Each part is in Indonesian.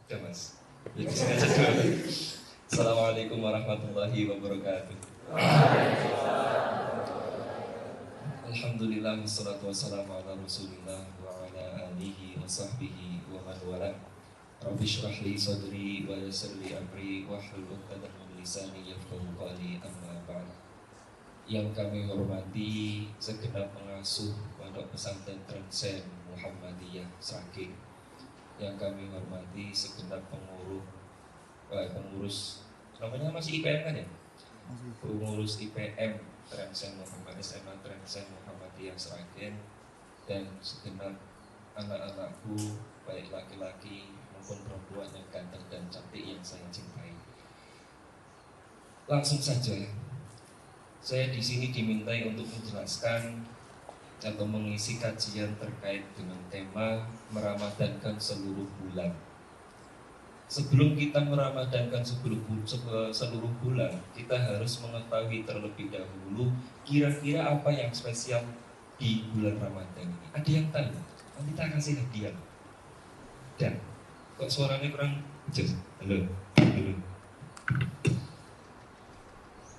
Udah mas. Jadi sengaja dulu. Assalamualaikum warahmatullahi wabarakatuh. Alhamdulillah wassalatu wassalamu ala Rasulillah wa ala alihi wa sahbihi wa man wala. Rabbi shrah li sadri wa yassir li amri wahlul 'uqdatam min lisani yafqahu qawli, amma ba'd. Yang kami hormati segenap pengasuh Pondok Pesantren Trendsen Muhammadiyah Sragen, yang kami hormati segenap pengurus namanya masih IPM kan ya? Pengurus IPM Trendsen Muhammadiyah, SMA Trendsen Muhammadiyah Sragen, dan segenap anak-anakku baik laki-laki maupun perempuan yang ganteng dan cantik yang saya cintai. Langsung saja, saya di sini dimintai untuk menjelaskan atau mengisi kajian terkait dengan tema meramadankan seluruh bulan. Sebelum kita meramadankan seluruh bulan, kita harus mengetahui terlebih dahulu kira-kira apa yang spesial di bulan Ramadan ini. Ada yang tahu? Nanti kita kasih hadiah. Dan kok suaranya kurang jelas? Halo.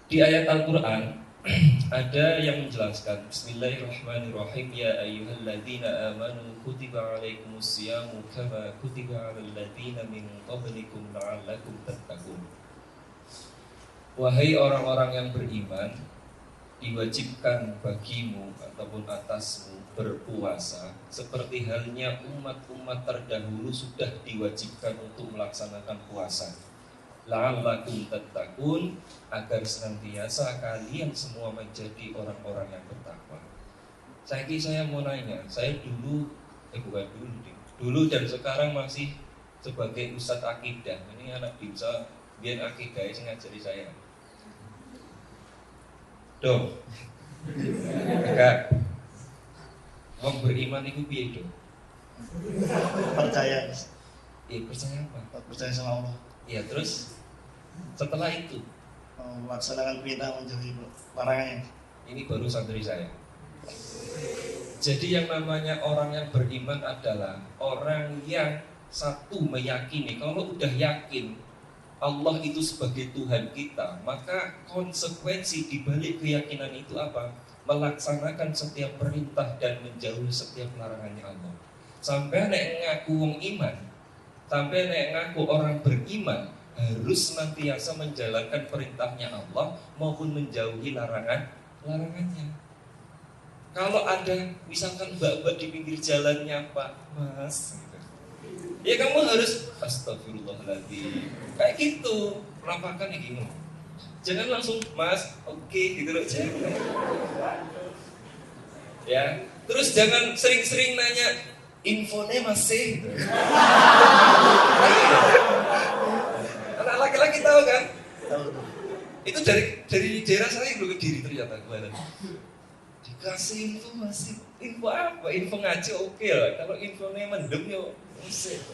Di ayat Al-Quran ada yang menjelaskan, Bismillahirrahmanirrahim, ya ayyuhalladzina amanu kutiba alaikumusyamu kama kutiba alal ladzina min qablikum la'allakum tattaqun. Wahai orang-orang yang beriman, diwajibkan bagimu ataupun atasmu berpuasa seperti halnya umat-umat terdahulu sudah diwajibkan untuk melaksanakan puasa. La'allakum tattaqun, agar senantiasa kalian semua menjadi orang-orang yang bertakwa. Saya mau nanya, saya dulu dan sekarang masih sebagai ustadz akidah. Ini anak bisa biar akidah yang ngajari saya. Dong, enggak. Mau beriman itu piye dong? Percaya. Percaya apa? Percaya sama Allah. Iya, terus setelah itu melaksanakan perintah menjauhi larangannya. Ini baru santri saya. Jadi yang namanya orang yang beriman adalah orang yang satu meyakini, kalau udah yakin Allah itu sebagai Tuhan kita, maka konsekuensi dibalik keyakinan itu apa? Melaksanakan setiap perintah dan menjauhi setiap larangannya Allah. Sampai nek ngaku wong iman, sampai nek ngaku orang beriman, harus senantiasa menjalankan perintahnya Allah maupun menjauhi larangannya. Kalau ada misalkan mbak-mbak di pinggir jalannya, Pak Mas, ya kamu harus astagfirullahaladzim, kayak gitu, penampakan ya gini. Jangan langsung Mas, oke, gitu loh. Ya, terus jangan sering-sering nanya infonya masih. Anak laki-laki tahu kan? Tahu. Itu dari daerah saya dulu Kediri ternyata kemarin. Dikasih info masih, info apa? Info ngaji oke lah. Kalau infonya mendem ya musik.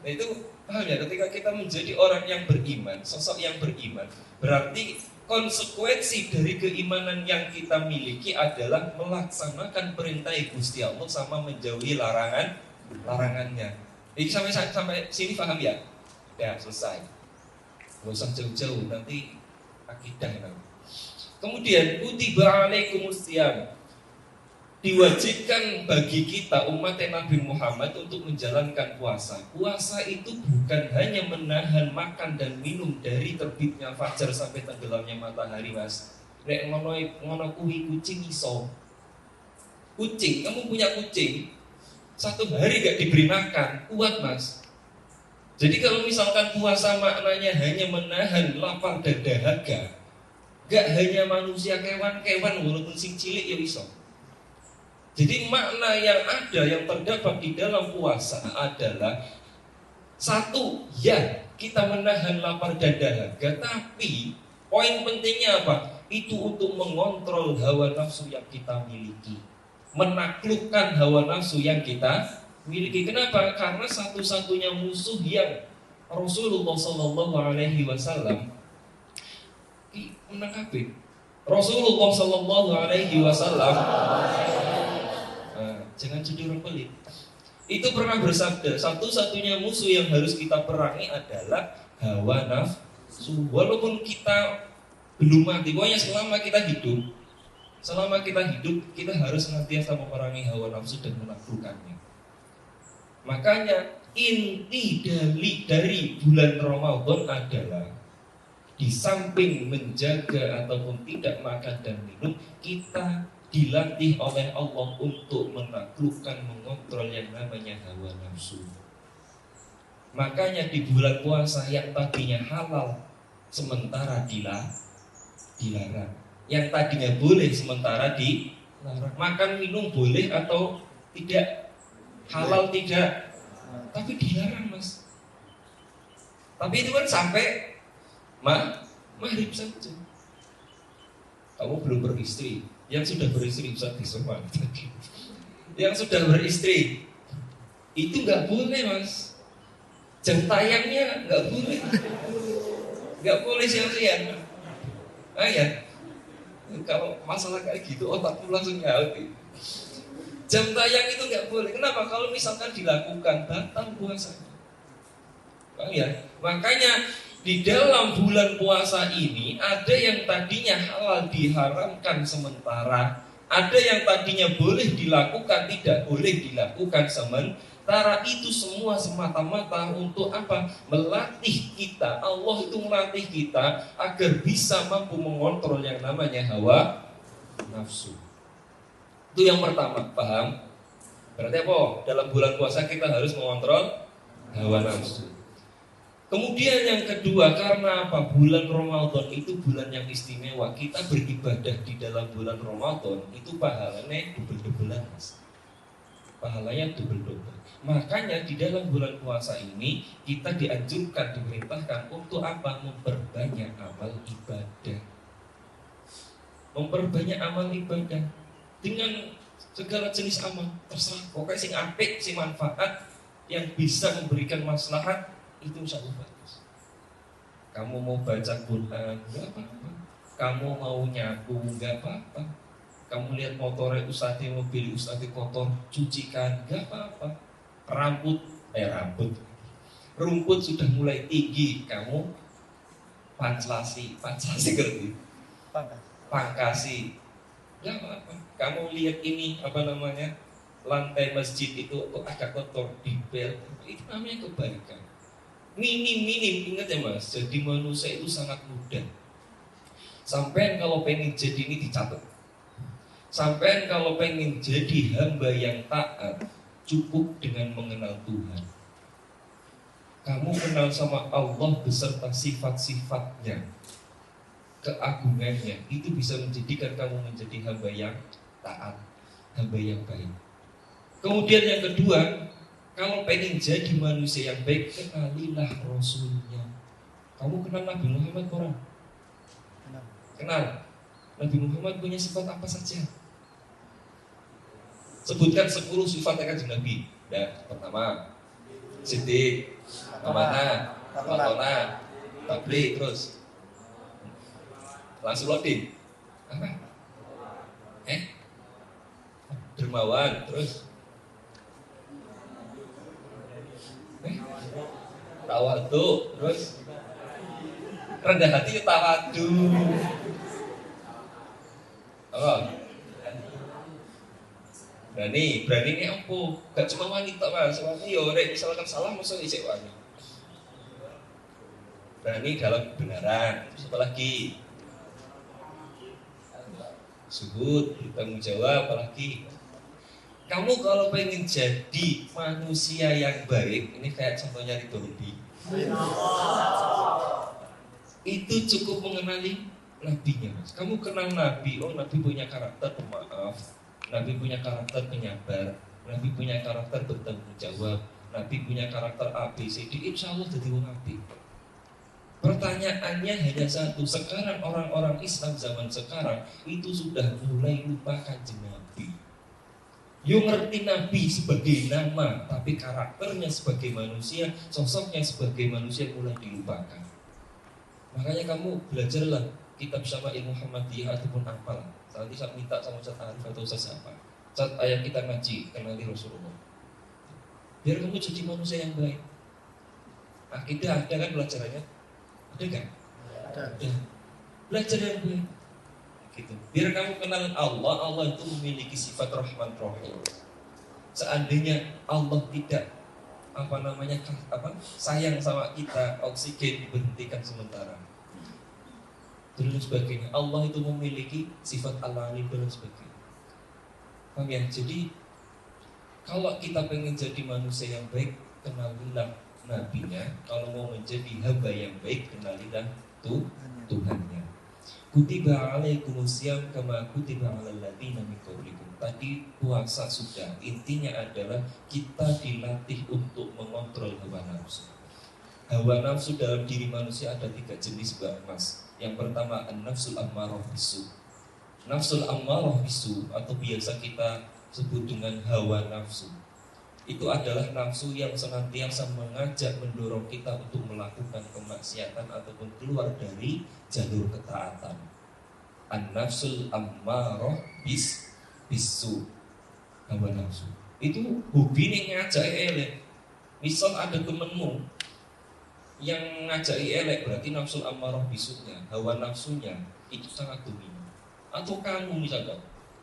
Nah itu paham ya, ketika kita menjadi orang yang beriman, sosok yang beriman, berarti konsekuensi dari keimanan yang kita miliki adalah melaksanakan perintah Gusti Allah sama menjauhi larangannya. Jadi sampai sini paham ya? Ya selesai. Gak usah jauh-jauh, nanti akidah nanti. Kemudian kutiba alaikumusiyam, diwajibkan bagi kita umat Nabi Muhammad untuk menjalankan puasa. Puasa itu bukan hanya menahan makan dan minum dari terbitnya fajar sampai tenggelamnya matahari, Mas. Nek ngono kuwi kucing iso. Kucing, kamu punya kucing, satu hari gak diberi makan, kuat Mas. Jadi kalau misalkan puasa maknanya hanya menahan lapar dan dahaga, gak hanya manusia, kewan-kewan walaupun sing cilik ya iso. Jadi makna yang ada, yang terdapat di dalam puasa adalah satu, ya kita menahan lapar dan dahaga, tapi poin pentingnya apa? Itu untuk mengontrol hawa nafsu yang kita miliki, menaklukkan hawa nafsu yang kita miliki. Kenapa? Karena satu-satunya musuh yang Rasulullah SAW menangkapi. Rasulullah SAW, jangan jadi orang pelit. Itu pernah bersabda, satu-satunya musuh yang harus kita perangi adalah hawa nafsu. Walaupun kita belum mati, pokoknya selama kita hidup, kita harus senantiasa memerangi hawa nafsu dan menaklukkannya. Makanya inti dari bulan Ramadan adalah di samping menjaga ataupun tidak makan dan minum, kita dilatih oleh Allah untuk menaklukkan, mengontrol yang namanya hawa nafsu. Makanya di bulan puasa yang tadinya halal sementara dilarang, yang tadinya boleh sementara dilarang. Makan minum boleh atau tidak, halal tidak, tapi dilarang mas. Tapi itu kan sampai maghrib saja. Kamu belum beristri, yang sudah beristri bisa disemang. Yang sudah beristri itu nggak boleh mas. Jam tayangnya nggak boleh siang-siang. Ya, kalau masalah kayak gitu otakku langsung nyaut. Jam tayang itu nggak boleh. Kenapa? Kalau misalkan dilakukan batal puasanya. Ya, makanya di dalam bulan puasa ini ada yang tadinya halal diharamkan sementara, ada yang tadinya boleh dilakukan tidak boleh dilakukan sementara. Itu semua semata-mata untuk apa? Melatih kita. Allah itu melatih kita agar bisa mampu mengontrol yang namanya hawa nafsu. Itu yang pertama, paham? Berarti apa? Dalam bulan puasa kita harus mengontrol hawa nafsu. Kemudian yang kedua, karena apa? Bulan Ramadan itu bulan yang istimewa. Kita beribadah di dalam bulan Ramadan itu pahalanya double-doublean. Pahalanya double-double. Makanya di dalam bulan puasa ini kita dianjurkan, diperintahkan untuk apa? Memperbanyak amal ibadah. Memperbanyak amal ibadah dengan segala jenis amal, terserah. Pokoknya sing apik, sing manfaat, yang bisa memberikan maslahat, itu insya Allah bagus. Kamu mau baca Quran, nggak apa-apa. Kamu mau nyapu, nggak apa-apa. Kamu lihat motornya ustadz, mobil ustadz kotor, cucikan, nggak apa-apa. Rumput sudah mulai tinggi, kamu panclasi ngerti? Pangkasi, nggak apa-apa. Kamu lihat ini lantai masjid itu kok agak kotor, dibel, itu namanya kebaikan. Minim, ingat ya mas, jadi manusia itu sangat mudah. Sampai kalau pengen jadi ini dicatat. Sampai kalau pengen jadi hamba yang taat, cukup dengan mengenal Tuhan. Kamu kenal sama Allah beserta sifat-sifatnya, keagungannya, itu bisa menjadikan kamu menjadi hamba yang taat, hamba yang baik. Kemudian yang kedua, kalau pengen jadi manusia yang baik, kenalilah Rasulnya. Kamu kenal Nabi Muhammad orang? Kenal. Nabi Muhammad punya sifat apa saja? Sebutkan 10 sifat kanjeng Nabi. Pertama, siddiq, amanah, watona, tabligh, terus langsung loading. Apa? Dermawan, terus tawadu, terus rendah hati tawadu. Berani ini apa? Gak cuma wanita mas, misalkan salah masa isek wani. Berani dalam kebenaran. Terus apa lagi? Zuhud, bertanggung jawab, apalagi? Kamu kalau pengen jadi manusia yang baik, ini kayak contohnya Ridho Rubi. Itu cukup mengenali nabinya mas. Kamu kenal Nabi, Nabi punya karakter pemaaf, Nabi punya karakter penyabar, Nabi punya karakter bertanggung jawab, Nabi punya karakter A, B, C, D, insya Allah jadi orang Nabi. Pertanyaannya hanya satu, sekarang orang-orang Islam zaman sekarang itu sudah mulai lupa kanjeng Nabi. You ngerti Nabi sebagai nama, tapi karakternya sebagai manusia, sosoknya sebagai manusia mulai dilupakan. Makanya kamu belajarlah kitab Syama'il Muhammadiyah ataupun apalah. Nanti saya minta sama Ustaz Arif atau Ustaz siapa. Saat ayat kita ngaji, kenali Rasulullah. biar kamu jadi manusia yang baik. Akidah ada kan pelajarannya? Ada kan? Ada. Belajar yang baik. Gitu. Biar kamu kenal Allah, Allah itu memiliki sifat Rahman Rahim. Seandainya Allah tidak sayang sama kita, oksigen diberhentikan sementara. Dan sebagainya. Allah itu memiliki sifat Al-Alim dan sebagainya. Paham ya? Jadi kalau kita pengen jadi manusia yang baik, kenalilah nabinya. Kalau mau menjadi hamba yang baik, kenalilah Tuhannya. Kutiba alaikumusiyam kama kutiba alal ladzina min qablikum. Tadi puasa sudah. Intinya adalah kita dilatih untuk mengontrol hawa nafsu. Hawa nafsu dalam diri manusia ada 3 jenis, Mas. Yang pertama an-nafsul ammarah bisu. Nafsul ammarah bisu atau biasa kita sebut dengan hawa nafsu. Itu adalah nafsu yang senantiasa mengajak, mendorong kita untuk melakukan kemaksiatan ataupun keluar dari jalur ketaatan. An-nafsul ammarah bisu. Hawa nafsu. Itu hobi nih ngajak elek. Misal ada temenmu yang ngajaki elek, berarti nafsul ammarah bisunya, hawa nafsunya itu sangat dominan. Atau kamu misalkan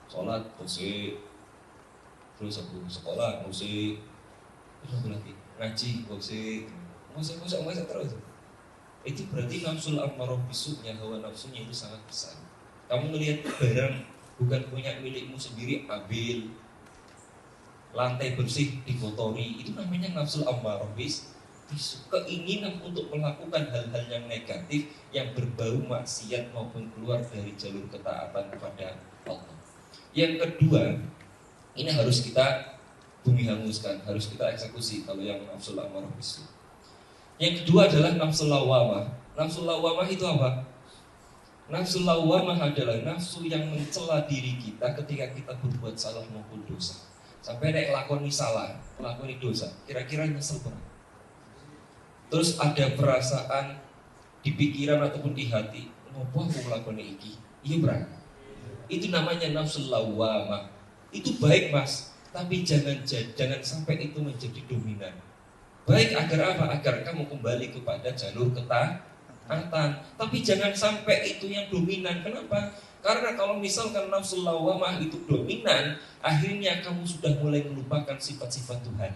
sholat musik, terus aku sekolah musik, terus aku lagi ngaji musik terus. Itu berarti nafsul ammarah bisunya, hawa nafsunya itu sangat besar. Kamu melihat barang bukan punya milikmu sendiri, ambil. Lantai bersih dikotori, itu namanya nafsul ammarah bisu. Keinginan untuk melakukan hal-hal yang negatif, yang berbau maksiat maupun keluar dari jalur ketaatan kepada Allah. Yang kedua, ini harus kita bumi hanguskan, harus kita eksekusi kalau yang nafsul ammarah bisu. Yang kedua adalah nafsul lawamah. Nafsul lawamah itu apa? Nafsul lawamah adalah nafsu yang mencela diri kita ketika kita berbuat salah maupun dosa. Sampai nek lakoni salah, lakoni dosa, kira-kira nyesel pernah? Terus ada perasaan di pikiran ataupun di hati, ngopo aku melakukan iki? Iya berang. Itu namanya nafsul lawamah. Itu baik, Mas, tapi jangan sampai itu menjadi dominan. Baik agar apa? Agar kamu kembali kepada jalur ketaatan. Tapi jangan sampai itu yang dominan. Kenapa? Karena kalau misalkan nafsul lawamah itu dominan, akhirnya kamu sudah mulai melupakan sifat-sifat Tuhan.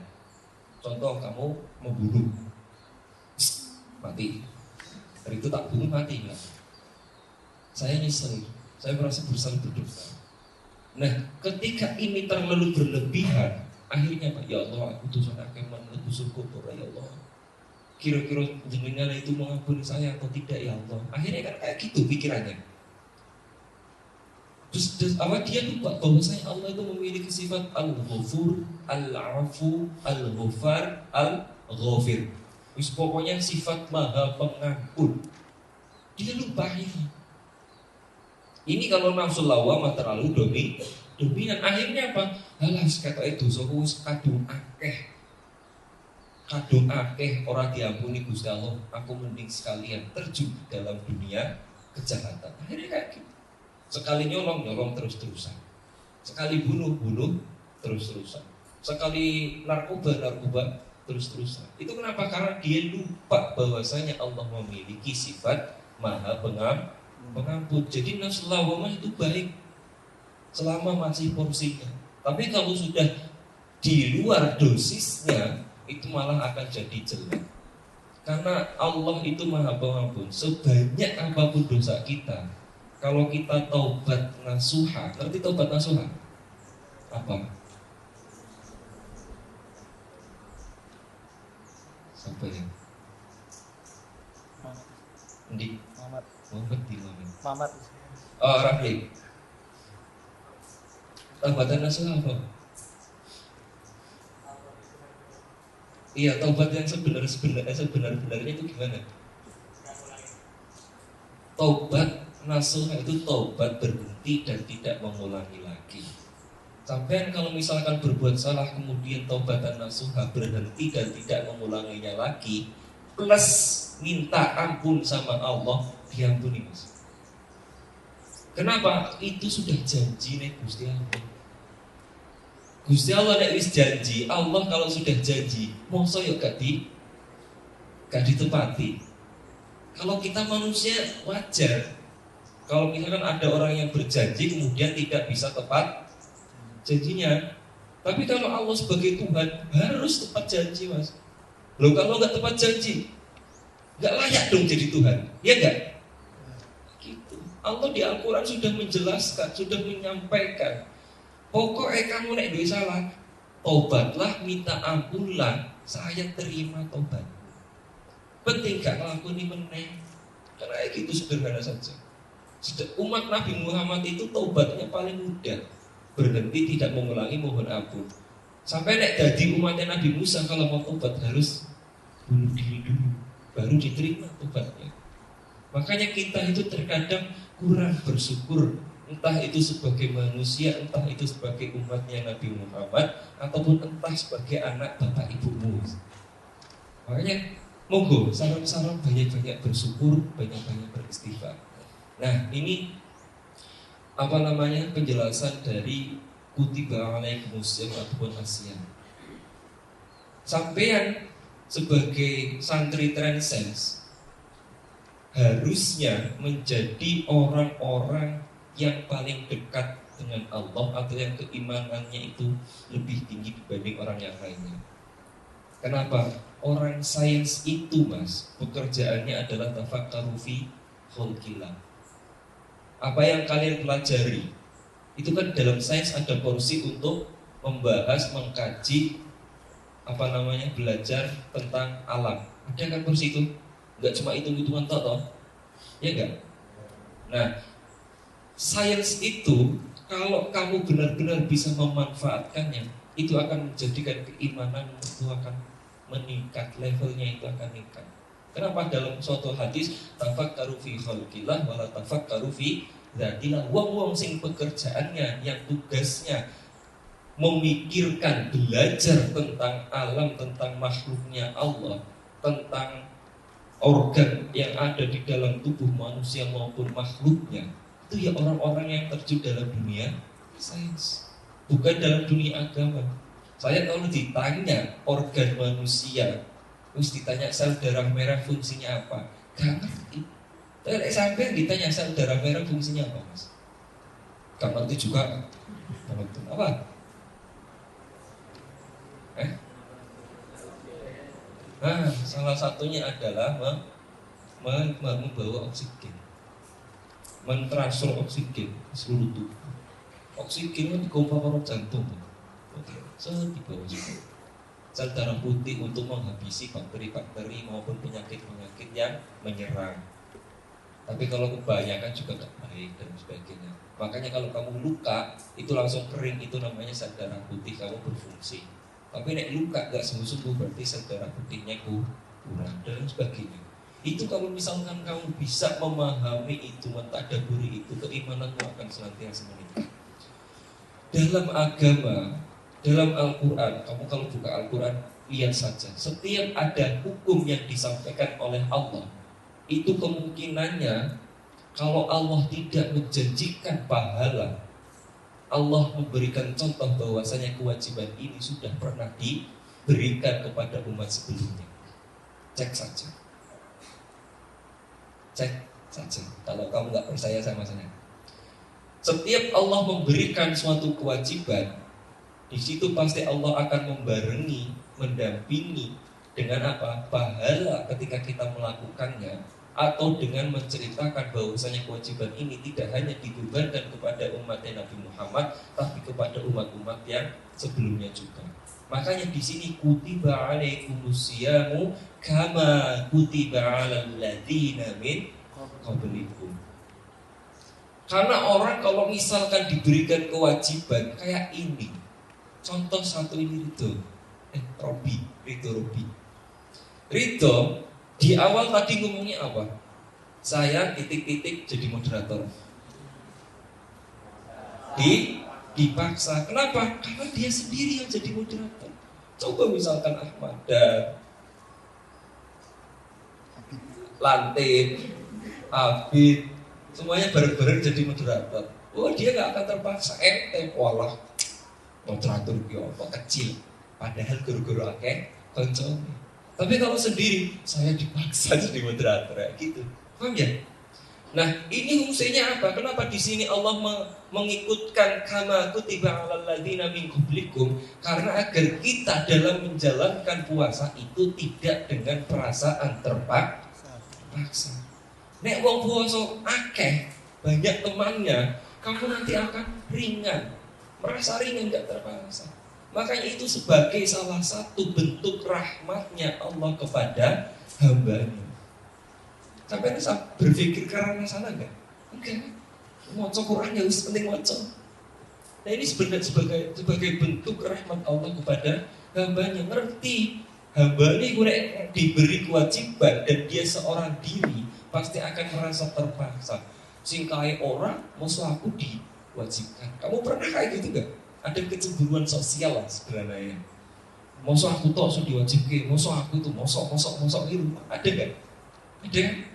Contoh, kamu membunuh, mati. Hari itu tak bunuh, mati enggak? Saya nyesel, saya merasa bersalah berdosa. Nah, ketika ini terlalu berlebihan, akhirnya Pak, ya Allah, aku dosa akeh menurut surga ya Allah. Kira-kira jenengan itu mengampuni saya atau tidak ya Allah? Akhirnya kan kayak gitu pikirannya. Terus apa dia lupa bahwasanya Allah itu memiliki sifat al-ghafur, al-afu, al-ghafar, al-ghafir. Wis pokoknya sifat maha pengampun. Dia lupa ini. Ini kalau nafsu lawamah terlalu dominan, akhirnya apa? Alas kata itu dosaku wis kadung akeh ora diampuni Gusti Allah. Aku mending sekalian terjun dalam dunia kejahatan. Akhirnya kayak gitu. Sekali nyolong terus-terusan. Sekali bunuh terus-terusan. Sekali narkoba terus-terusan. Itu kenapa? Karena dia lupa bahwasanya Allah memiliki sifat maha pengampun. Jadi nafsu lawamah itu baik selama masih porsinya. Tapi kalau sudah di luar dosisnya, itu malah akan jadi jelek. Karena Allah itu maha pengampun. Sebanyak apapun dosa kita, kalau kita taubat nasuha, ngerti taubat nasuha? Apa? Siapa ya? Muhammad. Oh, Rafli. Taubatan nasuha apa? Iya, taubat yang sebenar-benarnya itu gimana? Taubat nasuha itu taubat berhenti dan tidak mengulangi lagi. Sampai kalau misalkan berbuat salah kemudian taubatan nasuha berhenti dan tidak mengulanginya lagi, plus minta ampun sama Allah, diampuni, Mas. Kenapa? Itu sudah janji nih Gusti Allah. Gusti Allah nek wis janji, Allah kalau sudah janji, mosok yo gak ditepati. Kalau kita manusia wajar. Kalau misalkan ada orang yang berjanji kemudian tidak bisa tepat janjinya. Tapi kalau Allah sebagai Tuhan harus tepat janji, Mas. Loh kalau nggak tepat janji, nggak layak dong jadi Tuhan, ya nggak? Gitu. Allah di Al-Quran sudah menjelaskan, sudah menyampaikan. Pokoknya kamu nek duwe salah, tobatlah, minta ampunlah, saya terima tobat. Penting gak ngelakuin meneh. Karena gitu sederhana saja. Umat Nabi Muhammad itu tobatnya paling mudah. Berhenti tidak mengulangi, mohon ampun. Sampai nek jadi umatnya Nabi Musa kalau mau tobat harus bunuh diri dulu, baru diterima tobatnya. Makanya kita itu terkadang kurang bersyukur, entah itu sebagai manusia, entah itu sebagai umatnya Nabi Muhammad, ataupun entah sebagai anak bapak ibumu. Makanya monggo salam-salam banyak-banyak bersyukur, banyak-banyak beristighfar. Nah ini penjelasan dari kutiba alaikumus ataupun asyan. Sampean sebagai santri Transens harusnya menjadi orang-orang yang paling dekat dengan Allah atau yang keimanannya itu lebih tinggi dibanding orang yang lainnya. Kenapa? Orang sains itu, Mas, pekerjaannya adalah tafakkaru fi khalqillah. Apa yang kalian pelajari itu kan dalam sains ada porsi untuk membahas, mengkaji belajar tentang alam. Ada kan porsi itu? Enggak cuma hitung-hitungan toh? Ya enggak? Nah, sains itu kalau kamu benar-benar bisa memanfaatkannya, itu akan menjadikan keimanan itu akan meningkat, levelnya itu akan meningkat. Kenapa dalam suatu hadis tafakkaru fi khalqillah wala tafakkaru fi dzatillah. Wong sing pekerjaannya yang tugasnya memikirkan, belajar tentang alam, tentang makhluknya Allah, tentang organ yang ada di dalam tubuh manusia maupun makhluknya, itu ya orang-orang yang terjun dalam dunia sains, bukan dalam dunia agama. Saya kalau ditanya organ manusia, terus ditanya sel darah merah fungsinya apa, gak ngerti. Tapi sampai ditanya sel darah merah fungsinya apa, Mas? Gak ngerti juga. Apa? Nah, salah satunya adalah membawa oksigen, mentransfer oksigen ke seluruh tubuh. Oksigen itu dipompa paru jantung. Di bawah situ. Sel darah putih untuk menghabisi bakteri-bakteri maupun penyakit-penyakit yang menyerang. Tapi kalau kebanyakan juga tak baik dan sebagainya. Makanya kalau kamu luka itu langsung kering, itu namanya sel darah putih kamu berfungsi. Tapi nek luka gak sembuh-sembuh berarti sel darah putihnya kurang dan sebagainya. Itu kalau misalkan kamu bisa memahami itu, mentadaburi itu, keimananmu akan senantiasa meningkat. Dalam agama, dalam Al-Quran, kamu kalau buka Al-Quran, lihat saja. Setiap ada hukum yang disampaikan oleh Allah, itu kemungkinannya kalau Allah tidak menjanjikan pahala, Allah memberikan contoh bahwasanya kewajiban ini sudah pernah diberikan kepada umat sebelumnya. Cek saja. Kalau kamu nggak percaya sama saya. Setiap Allah memberikan suatu kewajiban, di situ pasti Allah akan membarengi, mendampingi dengan apa? Pahala ketika kita melakukannya, atau dengan menceritakan bahwasanya kewajiban ini tidak hanya dibebankan kepada umat Nabi Muhammad, tapi kepada umat-umat yang sebelumnya juga. Makanya di sini kutiba alaikumusyamu kama kutiba alal ladzina min qablikum. Karena orang kalau misalkan diberikan kewajiban kayak ini, contoh satu ini Ridho di awal tadi ngomongnya apa? Saya titik-titik jadi moderator. Dipaksa. Kenapa? Karena dia sendiri yang jadi moderator. Coba misalkan Ahmad dan Lantin, Abid, semuanya bareng-bareng jadi moderator. Oh, dia nggak akan terpaksa. Walah, Mau teratur apa kecil, padahal guru-guru akeh koncone. Tapi kalau sendiri, saya dipaksa jadi moderator gitu. Paham ya? Nah, ini fungsinya apa? Kenapa di sini Allah mengikutkan kama kutiba 'alal ladzina min qablikum? Karena agar kita dalam menjalankan puasa itu tidak dengan perasaan terpaksa. Nek wong puasa akeh, banyak temannya, kamu nanti akan ringan. Merasa ringan, enggak terpaksa. Makanya itu sebagai salah satu bentuk rahmatnya Allah kepada hambanya. Sampai ini berpikir karena sana enggak? Enggak. Mau Quran ya harus penting waca. Nah ini sebenarnya sebagai bentuk rahmat Allah kepada hambanya. Ngerti hamba ini diberi kewajiban dan dia seorang diri pasti akan merasa terpaksa. Singkai orang musuh aku diwajibkan. Kamu pernah kayak gitu enggak? Ada kecemburuan sosial lah sebenarnya. Musuh aku tuh sudah diwajibkan. Musuh aku tuh mosok itu ada enggak? Ada.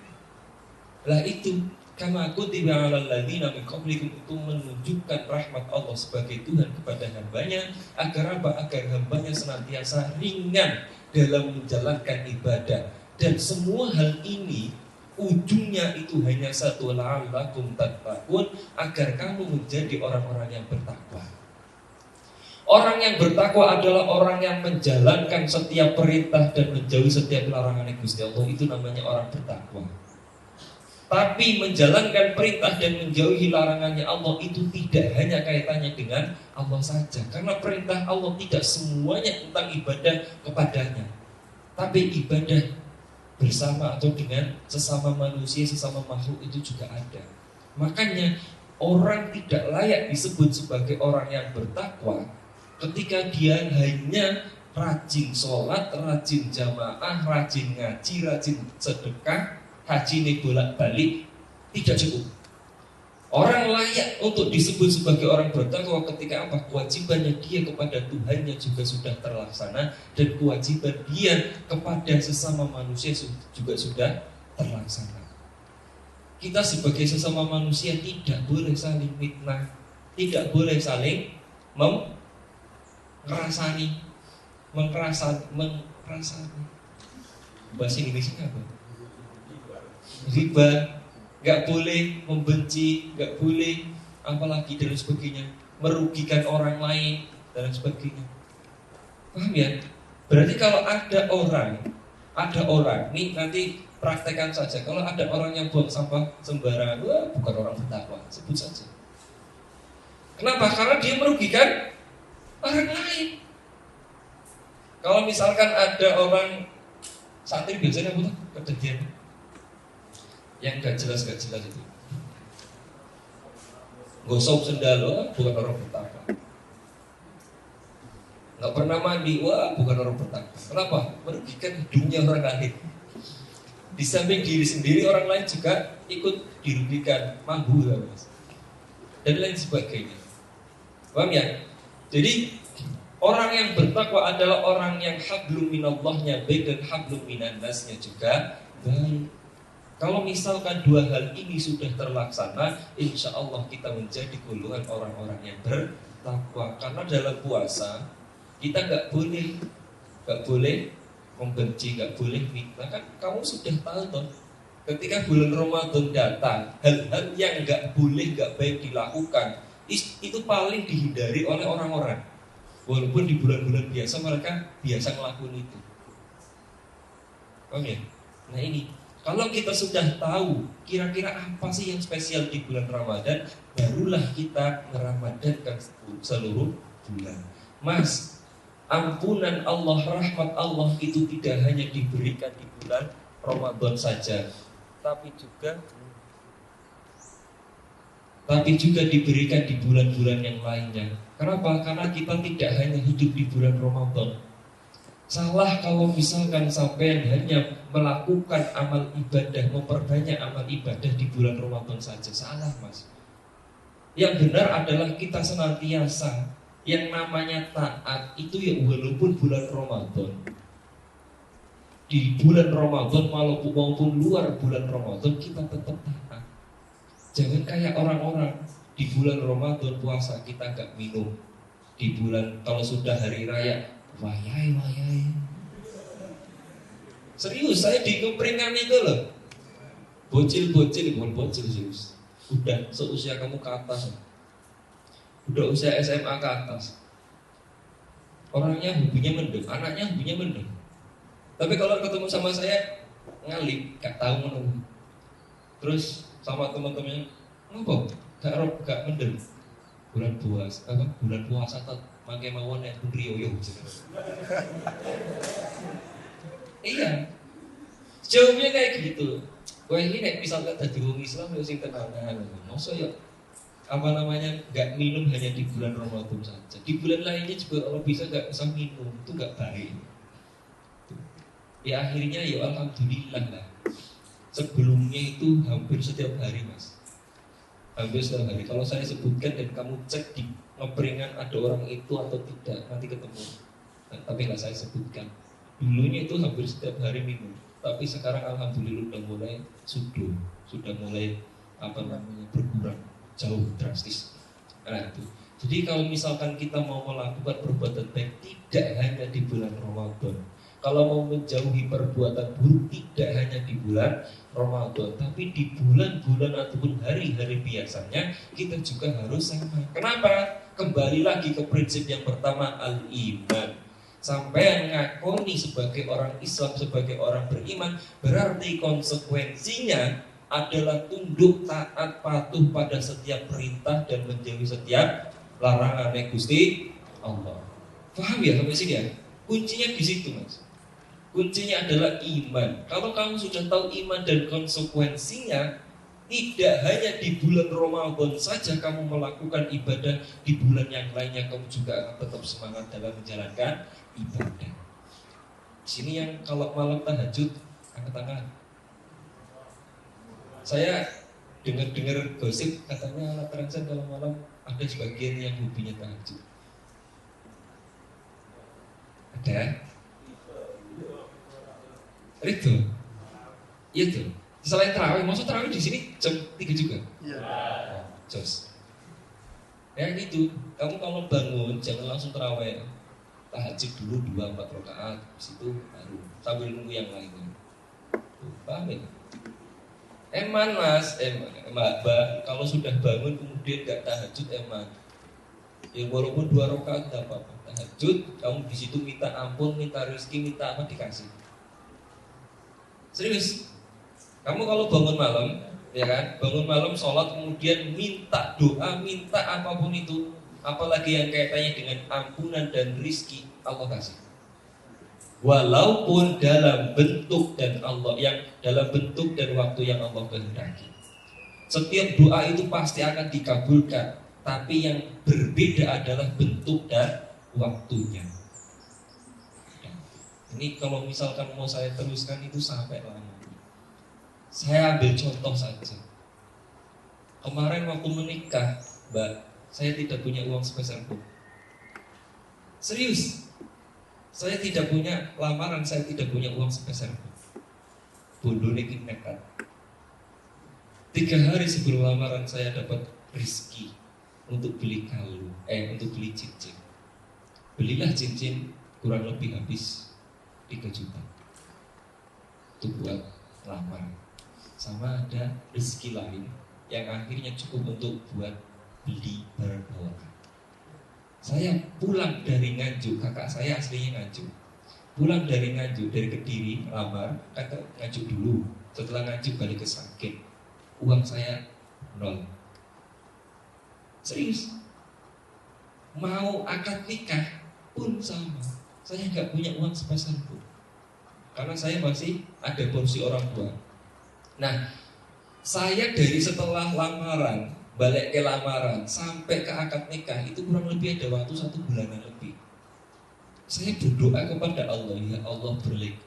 Lah itu kama kutiba 'alal ladzina min qablikum itu menunjukkan rahmat Allah sebagai Tuhan kepada hambanya agar apa? Agar hambanya senantiasa ringan dalam menjalankan ibadah. Dan semua hal ini ujungnya itu hanya satu, la'allakum tattaqun, agar kamu menjadi orang-orang yang bertakwa. Orang yang bertakwa adalah orang yang menjalankan setiap perintah dan menjauhi setiap larangan Gusti Allah. Itu namanya orang bertakwa. Tapi menjalankan perintah dan menjauhi larangannya Allah itu tidak hanya kaitannya dengan Allah saja. Karena perintah Allah tidak semuanya tentang ibadah kepadanya, tapi ibadah bersama atau dengan sesama manusia, sesama makhluk itu juga ada. Makanya orang tidak layak disebut sebagai orang yang bertakwa ketika dia hanya rajin sholat, rajin jamaah, rajin ngaji, rajin sedekah, haji ini bolak-balik, tidak cukup. Orang layak untuk disebut sebagai orang bertakwa ketika apa? Kewajibannya dia kepada Tuhannya juga sudah terlaksana, dan kewajiban dia kepada sesama manusia juga sudah terlaksana. Kita sebagai sesama manusia tidak boleh saling fitnah, tidak boleh saling mengerasani. Bahasa Indonesia apa? Riba, nggak boleh membenci, nggak boleh apalagi dan sebagainya, merugikan orang lain dan sebagainya. Paham ya? Berarti kalau ada orang, nih nanti praktekkan saja. Kalau ada orang yang buang sampah sembarangan, wah bukan orang bertakwa, sebut saja. Kenapa? Karena dia merugikan orang lain. Kalau misalkan ada orang santri biasanya butuh kejadian yang gak jelas itu, gosok sendal, bukan orang bertakwa. Gak pernah mandi, wah bukan orang bertakwa. Kenapa? Merugikan hidupnya orang lain. Di samping diri sendiri, orang lain juga ikut dirugikan, mampu dan lain sebagainya. Paham ya? Jadi orang yang bertakwa adalah orang yang hablum minallahnya baik dan hablum minannasnya juga baik. Kalau misalkan dua hal ini sudah terlaksana, insya Allah kita menjadi golongan orang-orang yang bertakwa. Karena dalam puasa kita nggak boleh membenci, nggak boleh fitnah. Kan kamu sudah tahu toh, ketika bulan Ramadan datang, hal-hal yang nggak boleh, nggak baik dilakukan itu paling dihindari oleh orang-orang. Walaupun di bulan-bulan biasa mereka biasa ngelakuin itu. Oke, nah ini. Kalau kita sudah tahu kira-kira apa sih yang spesial di bulan Ramadan, barulah kita meramadankan seluruh bulan. Mas, ampunan Allah, rahmat Allah itu tidak hanya diberikan di bulan Ramadan saja, tapi juga diberikan di bulan-bulan yang lainnya. Kenapa? Karena kita tidak hanya hidup di bulan Ramadan. Salah kalau misalkan sampai hanya melakukan amal ibadah, memperbanyak amal ibadah di bulan Ramadan saja. Salah, Mas. Yang benar adalah kita senantiasa yang namanya taat itu ya walaupun bulan Ramadan. Di bulan Ramadan maupun luar bulan Ramadan kita tetap taat. Jangan kayak orang-orang di bulan Ramadan puasa kita gak minum, Di bulan kalau sudah hari raya, wayai. Serius, saya di kepringan itu loh. Bocil-bocil, bukan bocil serius. Udah seusia kamu ke atas. Udah usia SMA ke atas. Orangnya hobinya mendem, anaknya hobinya mendem. Tapi kalau ketemu sama saya ngalih, gak tahu menunggu. Terus sama teman-temannya, ngapa? Gak mendem. Bulan puasa tak pakai mawon yang rioyo. Iya, jauhnya kayak gitu. Wah ini nek misalkan tadi wong Islam yo sing tenanan, masa ya apa namanya nggak minum hanya di bulan Ramadan saja. Di bulan lainnya juga kalau bisa nggak usah minum, itu nggak baik. Ya akhirnya ya alhamdulillah lah. Sebelumnya itu hampir setiap hari mas, hampir setiap hari. Kalau saya sebutkan dan kamu cek di ngepringan ada orang itu atau tidak, nanti ketemu. Nah, tapi nggak saya sebutkan. Dulunya itu hampir setiap hari minum. Tapi sekarang alhamdulillah sudah mulai sudah mulai berkurang jauh drastis. Nah itu. Jadi kalau misalkan kita mau melakukan perbuatan baik tidak hanya di bulan Ramadan. Kalau mau menjauhi perbuatan buruk tidak hanya di bulan Ramadan, tapi di bulan-bulan ataupun hari-hari biasanya kita juga harus sama. Kenapa? Kembali lagi ke prinsip yang pertama, al-iman. Sampai ngakoni sebagai orang Islam, sebagai orang beriman, berarti konsekuensinya adalah tunduk, taat, patuh pada setiap perintah dan menjauhi setiap larangan Gusti Allah. Paham ya sampai sini ya? Kuncinya di situ mas. Kuncinya adalah iman. Kalau kamu sudah tahu iman dan konsekuensinya, tidak hanya di bulan Ramadan saja kamu melakukan ibadah, di bulan yang lainnya kamu juga akan tetap semangat dalam menjalankan ibadah. Sini yang kalau malam tahajud angkat tangan. Saya dengar gosip katanya anak Trangsen kalau malam ada sebagian yang hobinya tahajud. Ada? Itu? Iya tuh. Selain terawih, maksud terawih di sini jam 3 juga? Iya. Jos. Ya gitu. Kamu kalau bangun jangan langsung terawih. Tahajud dulu 2-4 rakaat, habis itu baru sambil nunggu yang lainnya. Paham ya? Eman mas, mbak, kalau sudah bangun kemudian gak tahajud eman. Ya walaupun 2 rakaat gak apa-apa. Tahajud, kamu di situ minta ampun, minta rezeki, minta apa dikasih. Serius. Kamu kalau bangun malam, ya kan, bangun malam sholat kemudian minta doa, minta apapun itu, apalagi yang kaitannya dengan ampunan dan rizki, Allah kasih. Walaupun dalam bentuk dan waktu yang Allah kehendaki. Setiap doa itu pasti akan dikabulkan, tapi yang berbeda adalah bentuk dan waktunya. Ini kalau misalkan mau saya teruskan itu sampai lama. Saya ambil contoh saja. Kemarin waktu menikah, Mbak, saya tidak punya uang sepeser pun. Serius. Saya tidak punya lamaran, saya tidak punya uang sepeser pun. Bodoh nih nekat. 3 hari sebelum lamaran saya dapat rezeki untuk beli kalung, untuk beli cincin. Belilah cincin kurang lebih habis 3 juta. Itu buat lamaran. Sama ada rezeki lain yang akhirnya cukup untuk buat beli barang bawaan. Saya pulang dari Nganjuk, kakak saya aslinya Nganjuk. Pulang dari Nganjuk, dari Kediri, lamar, kakak Nganjuk dulu. Setelah Nganjuk balik ke Sakit, uang saya 0. Serius. Mau akad nikah pun sama. Saya nggak punya uang sepeser pun. Karena saya masih ada porsi orang tua. Nah, saya dari setelah lamaran, balik ke lamaran, sampai ke akad nikah itu kurang lebih ada waktu 1 bulanan lebih. Saya berdoa kepada Allah, ya Allah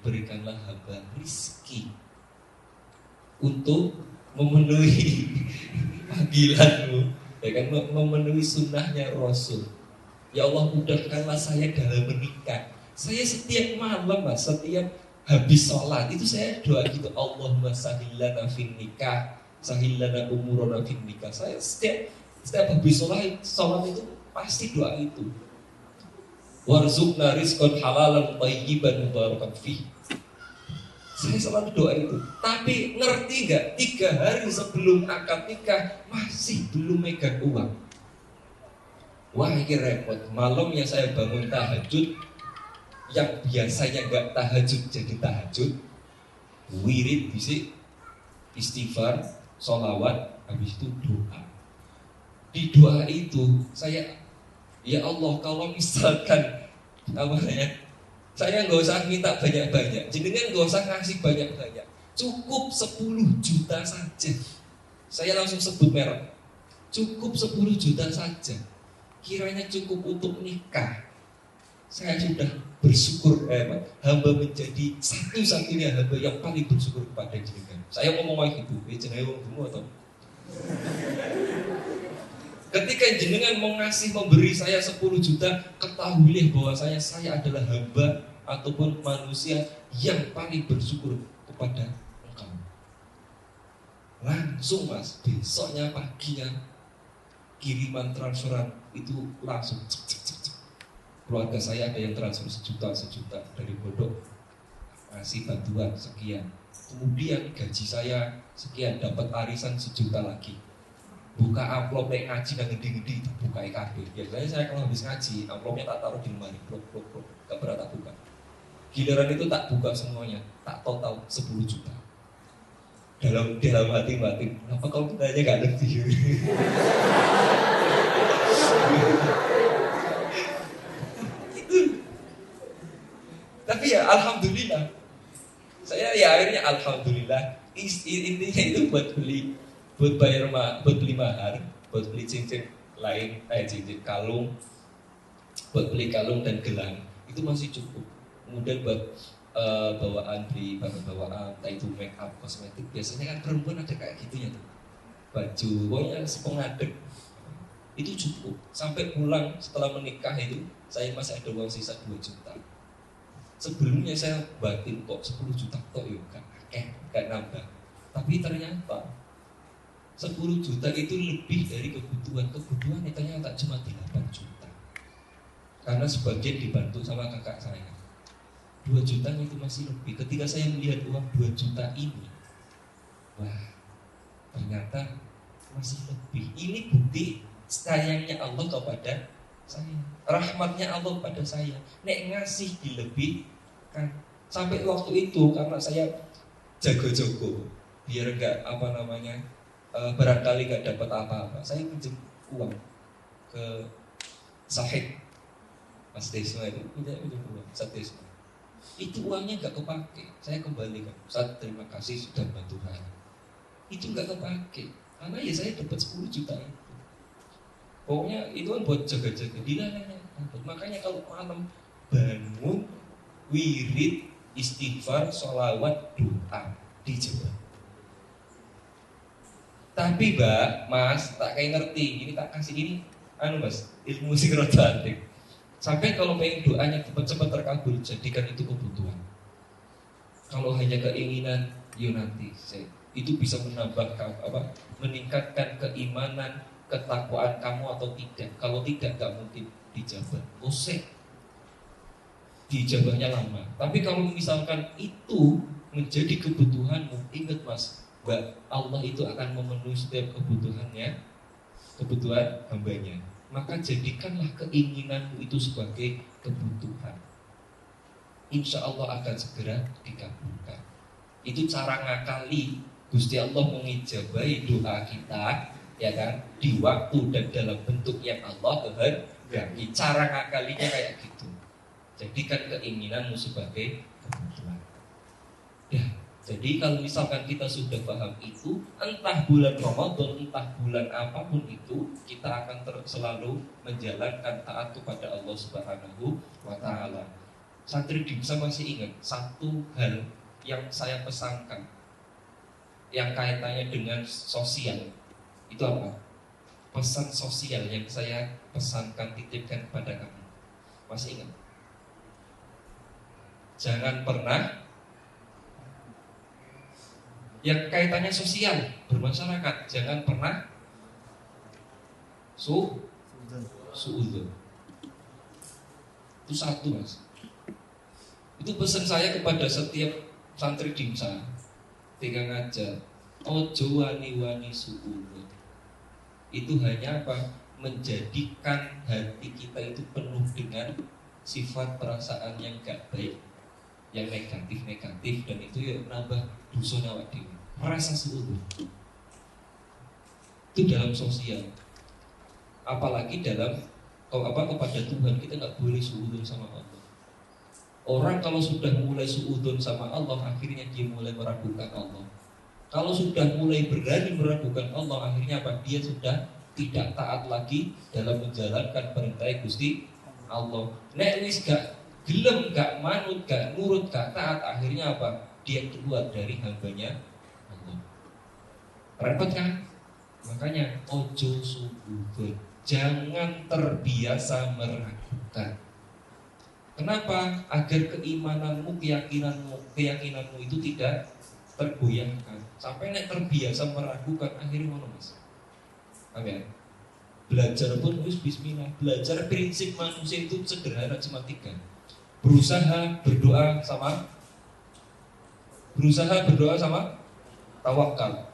berikanlah hamba rizki untuk memenuhi panggilanmu, ya kan, memenuhi sunnahnya Rasul. Ya Allah mudahkanlah saya dalam menikah. Saya setiap malam mas, setiap habis sholat itu saya doa gitu, Allahumma sahillana fin nikah, sahillana umurana fin nikah. Saya setiap habis sholat itu pasti doa itu. warzuqna rizqan halalan thayyiban mubarakan fi. Saya selalu doa itu. Tapi ngerti nggak? 3 hari sebelum akad nikah masih belum megang uang. Wah ini repot. Malamnya saya bangun tahajud, yang biasanya nggak tahajud jadi tahajud, wirid bisik, istighfar, sholawat, habis itu doa. Di doa itu saya, ya Allah kalau misalkan saya nggak usah minta banyak-banyak, jenengan nggak usah ngasih banyak-banyak, cukup 10 juta saja. Saya langsung sebut merek, cukup 10 juta saja. Kiranya cukup untuk nikah. Saya sudah bersyukur, hamba menjadi satu-satunya hamba yang paling bersyukur kepada jenengan. Saya ngomong gitu, jenengan ngomong atau? Ketika jenengan mau ngasih memberi saya 10 juta, ketahuilah bahwa saya adalah hamba ataupun manusia yang paling bersyukur kepada engkau. Langsung mas, besoknya paginya kiriman transferan itu langsung cek, cek, cek, cek. Keluarga saya ada yang transfer sejuta dari Bodok, ngasih bantuan sekian. Kemudian gaji saya sekian, dapat arisan 1 juta lagi. Buka amplop naik ngaji dan gede-gede, buka IKB. Biasanya saya kalau habis ngaji, amplopnya tak taruh di lemari, blok, gak pernah tak buka. Giliran itu tak buka semuanya, tak total 10 juta. Dalam hati batin, kenapa kau tanya gak lebih? Tapi ya alhamdulillah, saya ya akhirnya alhamdulillah. Intinya itu buat bayar buat beli mahar, buat beli cincin lain, cincin kalung, buat beli kalung dan gelang itu masih cukup. Kemudian buat beli barang bawaan, entah itu make up, kosmetik. Biasanya kan perempuan ada kayak gitunya tuh, baju, pokoknya sepengadek itu cukup. Sampai pulang setelah menikah itu saya masih ada uang sisa 2 juta. Sebelumnya saya batin kok 10 juta kok yuk gak nambah. Tapi ternyata 10 juta itu lebih dari kebutuhan. Kebutuhan itu ternyata cuma 8 juta. Karena sebagian dibantu sama kakak saya. 2 juta itu masih lebih. Ketika saya melihat uang 2 juta ini, wah ternyata masih lebih. Ini bukti sayangnya Allah kepada saya, rahmatnya Allah pada saya. Nek ngasih dilebihkan. Sampai waktu itu karena saya jago-jago biar enggak barangkali enggak dapat apa-apa, saya pinjam uang ke Sahid Mas Desma itu, pinjam uang Ustaz Desma. Itu uangnya enggak kepake, saya kembalikan. Ustaz terima kasih sudah bantu saya. Itu enggak kepake karena ya saya dapat 10 juta itu. Pokoknya itu kan buat jaga-jaga dilalanya. Makanya kalau malam bangun, wirid, istighfar, sholawat, doa dijawab. Tapi Mbak, Mas, tak kayak ngerti. Ini tak kasih ini, Mas, ilmu psikologi. Sampai kalau pengen doanya cepat-cepat terkabul, jadikan itu kebutuhan. Kalau hanya keinginan, yuk nanti itu bisa meningkatkan keimanan, ketakwaan kamu atau tidak. Kalau tidak, gak mungkin dijabah. Dijabahnya lama. Tapi kalau misalkan itu menjadi kebutuhanmu, ingat Mas, Allah itu akan memenuhi setiap kebutuhan hambanya. Maka jadikanlah keinginanmu itu sebagai kebutuhan. Insya Allah akan segera dikabulkan. Itu cara ngakali Gusti Allah mengijabahi doa kita, ya kan, di waktu dan dalam bentuk yang Allah kehendaki. Cara ngakalinya kayak gitu. Jadikan keinginanmu sebagai kebutuhan. Ya, jadi kalau misalkan kita sudah paham itu, entah bulan Ramadan, entah bulan apapun itu, kita akan selalu menjalankan taat kepada Allah Subhanahu wa Ta'ala. Santri bisa masih ingat satu hal yang saya pesankan, yang kaitannya dengan sosial. Itu apa? Pesan sosial yang saya pesankan, titipkan kepada kamu. Masih ingat? Jangan pernah yang kaitannya sosial, bermasyarakat, jangan pernah suudzon. Itu satu, Mas. Itu pesan saya kepada setiap santri dimsa ketika ngajar. Ojo wani-wani su'udon. Itu hanya apa? Menjadikan hati kita itu penuh dengan sifat perasaan yang gak baik, yang negatif, dan itu ya nambah dosa awak dhewe. Merasa su'udon. Itu dalam sosial. Apalagi dalam kepada Tuhan, kita nggak boleh su'udon sama Allah. Orang kalau sudah mulai su'udon sama Allah, akhirnya dia mulai meragukan Allah. Kalau sudah mulai berani meragukan Allah, akhirnya apa? Dia sudah tidak taat lagi dalam menjalankan perintah Gusti Allah. Nek wis gak gelem, gak manut, gak nurut, gak taat, akhirnya apa? Dia keluar dari hambanya Allah. Repot kan? Makanya ojo su'udon. Jangan terbiasa meragukan. Kenapa? Agar keimananmu, keyakinanmu itu tidak tergoyahkan. Sampai nek terbiasa meragukan, akhirnya mana, Mas? Amin. Belajar pun harus bismillah. Belajar prinsip manusia itu sederhana, cuma 3. Berusaha berdoa sama tawakal.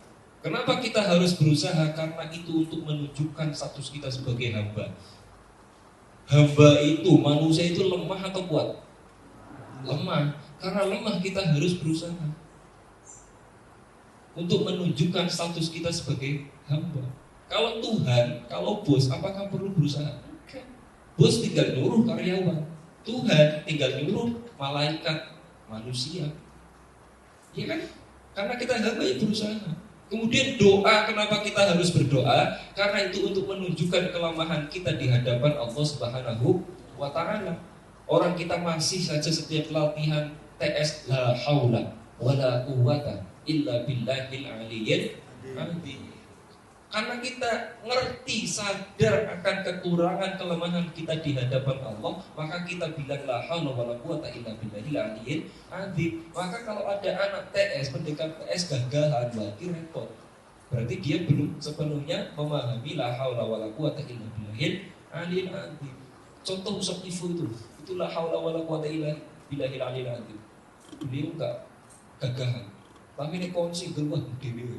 Kenapa kita harus berusaha? Karena itu untuk menunjukkan status kita sebagai hamba. Hamba itu, manusia itu lemah atau kuat? Lemah. Karena lemah kita harus berusaha untuk menunjukkan status kita sebagai hamba. Kalau Tuhan, kalau bos, apakah perlu berusaha? Enggak. Bos tinggal nyuruh karyawan. Tuhan tinggal nyuruh malaikat, manusia. Iya kan? Karena kita hamba ya berusaha. Kemudian doa, kenapa kita harus berdoa? Karena itu untuk menunjukkan kelemahan kita di hadapan Allah Subhanahu wa Ta'ala. Orang kita masih saja setiap latihan TS la haula wala quwata illa billahil aliyyil azim. Karena kita ngerti, sadar akan kekurangan kelemahan kita di hadapan Allah, maka kita bilang la haula wala quwata illa billahil aliyyil azim. Maka kalau ada anak TS, pendekat TS gagahan, lagi repot. Berarti dia belum sepenuhnya memahami la haula wala quwata illa billahil aliyyil azim. Contoh Ustaz Ifu itu la haula wala quwata illa billahil aliyyil azim. Beliau enggak gagahan. Tapi ini konsi geluah dewe.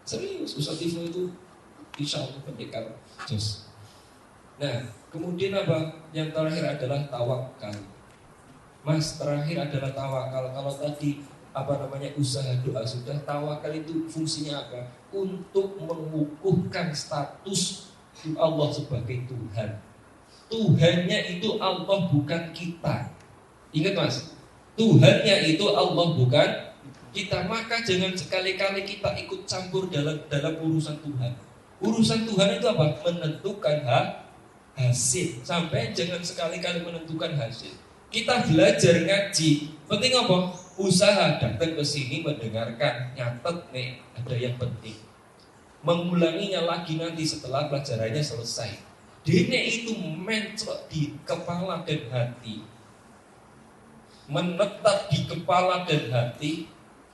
Serius, Ustaz Ifu itu insya Allah pendekar jos. Nah, kemudian apa? Yang terakhir adalah tawakal. Mas, terakhir adalah tawakal. Kalau tadi usaha doa sudah, tawakal itu fungsinya apa? Untuk mengukuhkan status Allah sebagai Tuhan. Tuhannya itu Allah, bukan kita. Ingat, Mas, Tuhannya itu Allah, bukan kita. Maka jangan sekali-kali kita ikut campur dalam urusan Tuhan. Urusan Tuhan itu apa? Menentukan hasil. Sampai jangan sekali-kali menentukan hasil. Kita belajar ngaji, penting apa? Usaha datang ke sini mendengarkan, nyatet nih ada yang penting. Mengulanginya lagi nanti setelah pelajarannya selesai. Dene itu mencok di kepala dan hati, menetap di kepala dan hati.